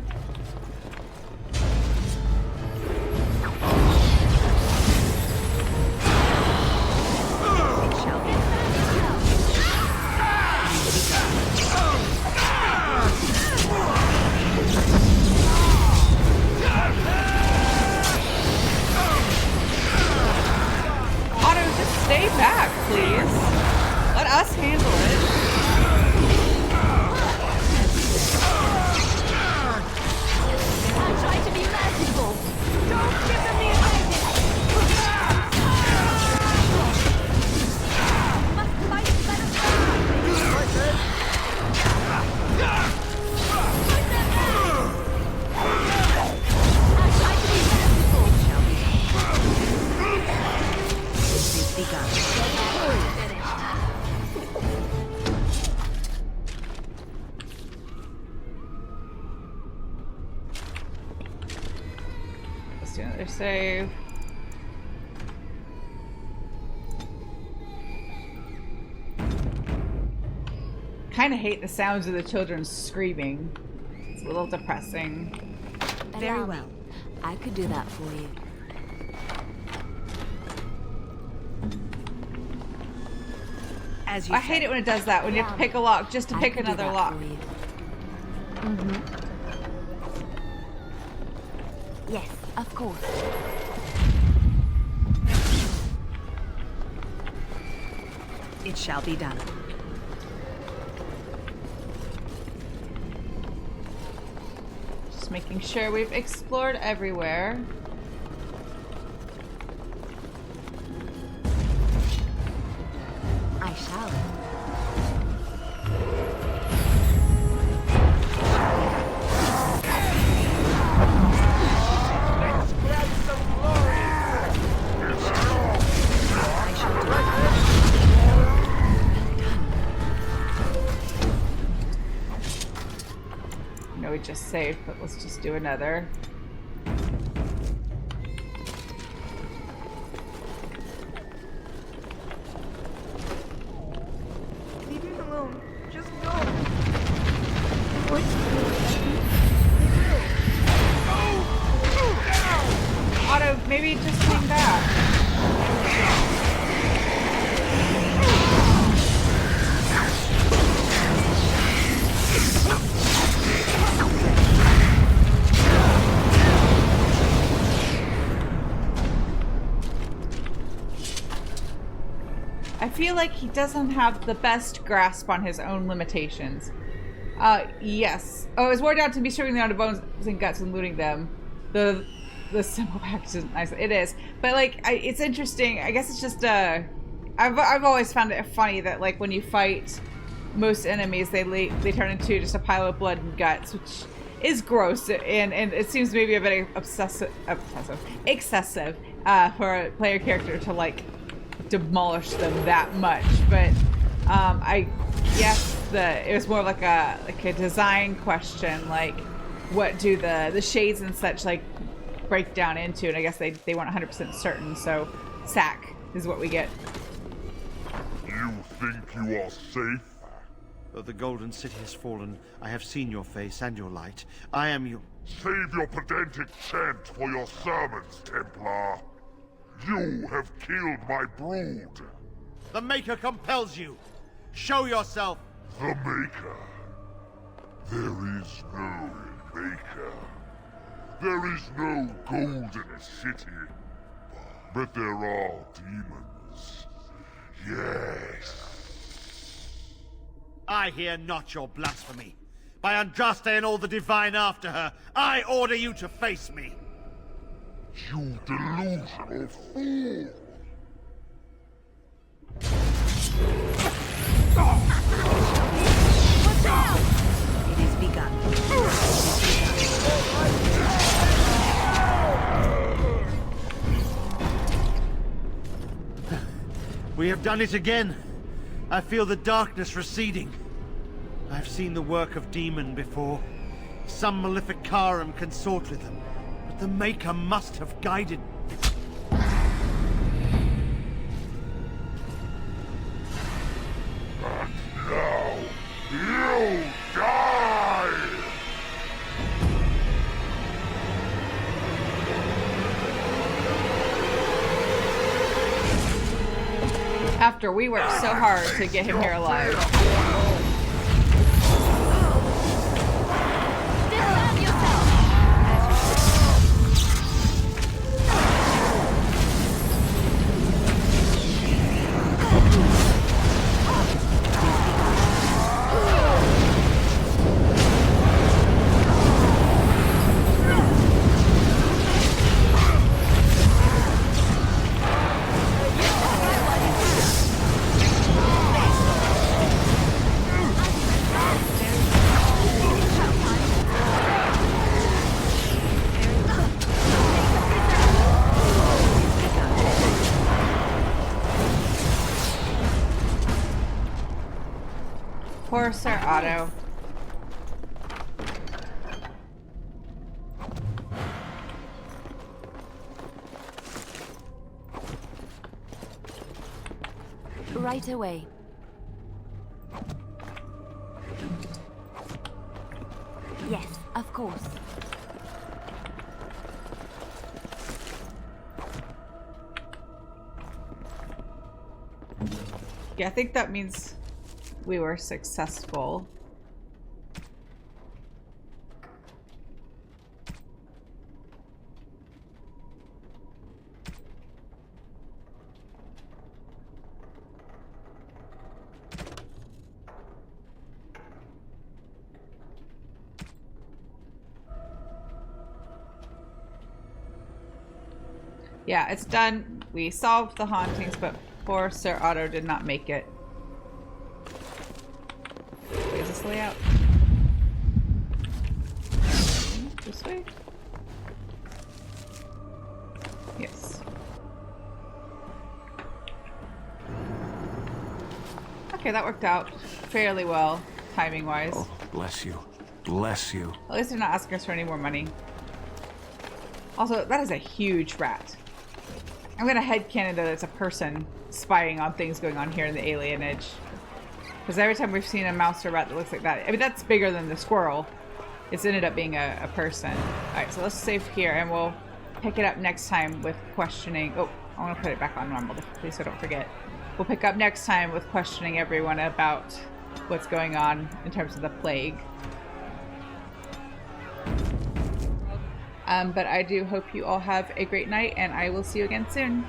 Otto, just stay back, please. Let us handle it.
I'm trying to be merciful. Don't give them the advantage. Must fight better. I'm trying to be merciful.
It is begun.
Let's do another save. kind of hate the sounds of the children screaming. It's a little depressing.
Very well. I could do that for you. As you
I hate it when it does that, when you have to pick a lock just to pick another lock.
Yes, of course. It shall be done.
Just making sure we've explored everywhere.
I shall.
No, we just saved, but let's just do another.
Leave me alone. Just go.
Otto, maybe just hang back. I feel like he doesn't have the best grasp on his own limitations. Yes. Oh, it's worn down to be stripping them down to bones and guts and looting them. The simple package isn't nice. It is, but like, it's interesting. I guess it's just I've always found it funny that like when you fight most enemies, they turn into just a pile of blood and guts, which is gross, and it seems maybe a bit excessive for a player character to like demolish them that much. But I guess it was more like a design question, like what do the shades and such like break down into, and I guess they weren't 100% certain, so sack is what we get.
You think you are safe?
Though the Golden City has fallen, I have seen your face and your light. I am your...
Save your pedantic chant for your sermons, Templar. You have killed my brood.
The Maker compels you. Show yourself.
The Maker? There is no Maker. There is no Golden City. But there are demons. Yes.
I hear not your blasphemy. By Andraste and all the divine after her, I order you to face me.
You delusional fool!
It is begun.
We have done it again. I feel the darkness receding. I've seen the work of demon before. Some malefic Karam consort with them, but the Maker must have guided.
Now, you die!
After we worked so hard to get him here alive. Poor Sir Otto.
Right away.
Yeah, I think that means we were successful. Yeah, it's done. We solved the hauntings, but poor Sir Otto did not make it. Is this layout? This way? Yes. Okay, that worked out fairly well, timing-wise.
Oh, bless you. Bless you.
At least they're not asking us for any more money. Also, that is a huge rat. I'm gonna headcanon that it's a person spying on things going on here in the alienage. Because every time we've seen a mouse or rat that looks like that, I mean, that's bigger than the squirrel. It's ended up being a person. Alright, so let's save here and we'll pick it up next time with questioning. Oh, I want to put it back on normal, please, so I don't forget. We'll pick up next time with questioning everyone about what's going on in terms of the plague. But I do hope you all have a great night, and I will see you again soon.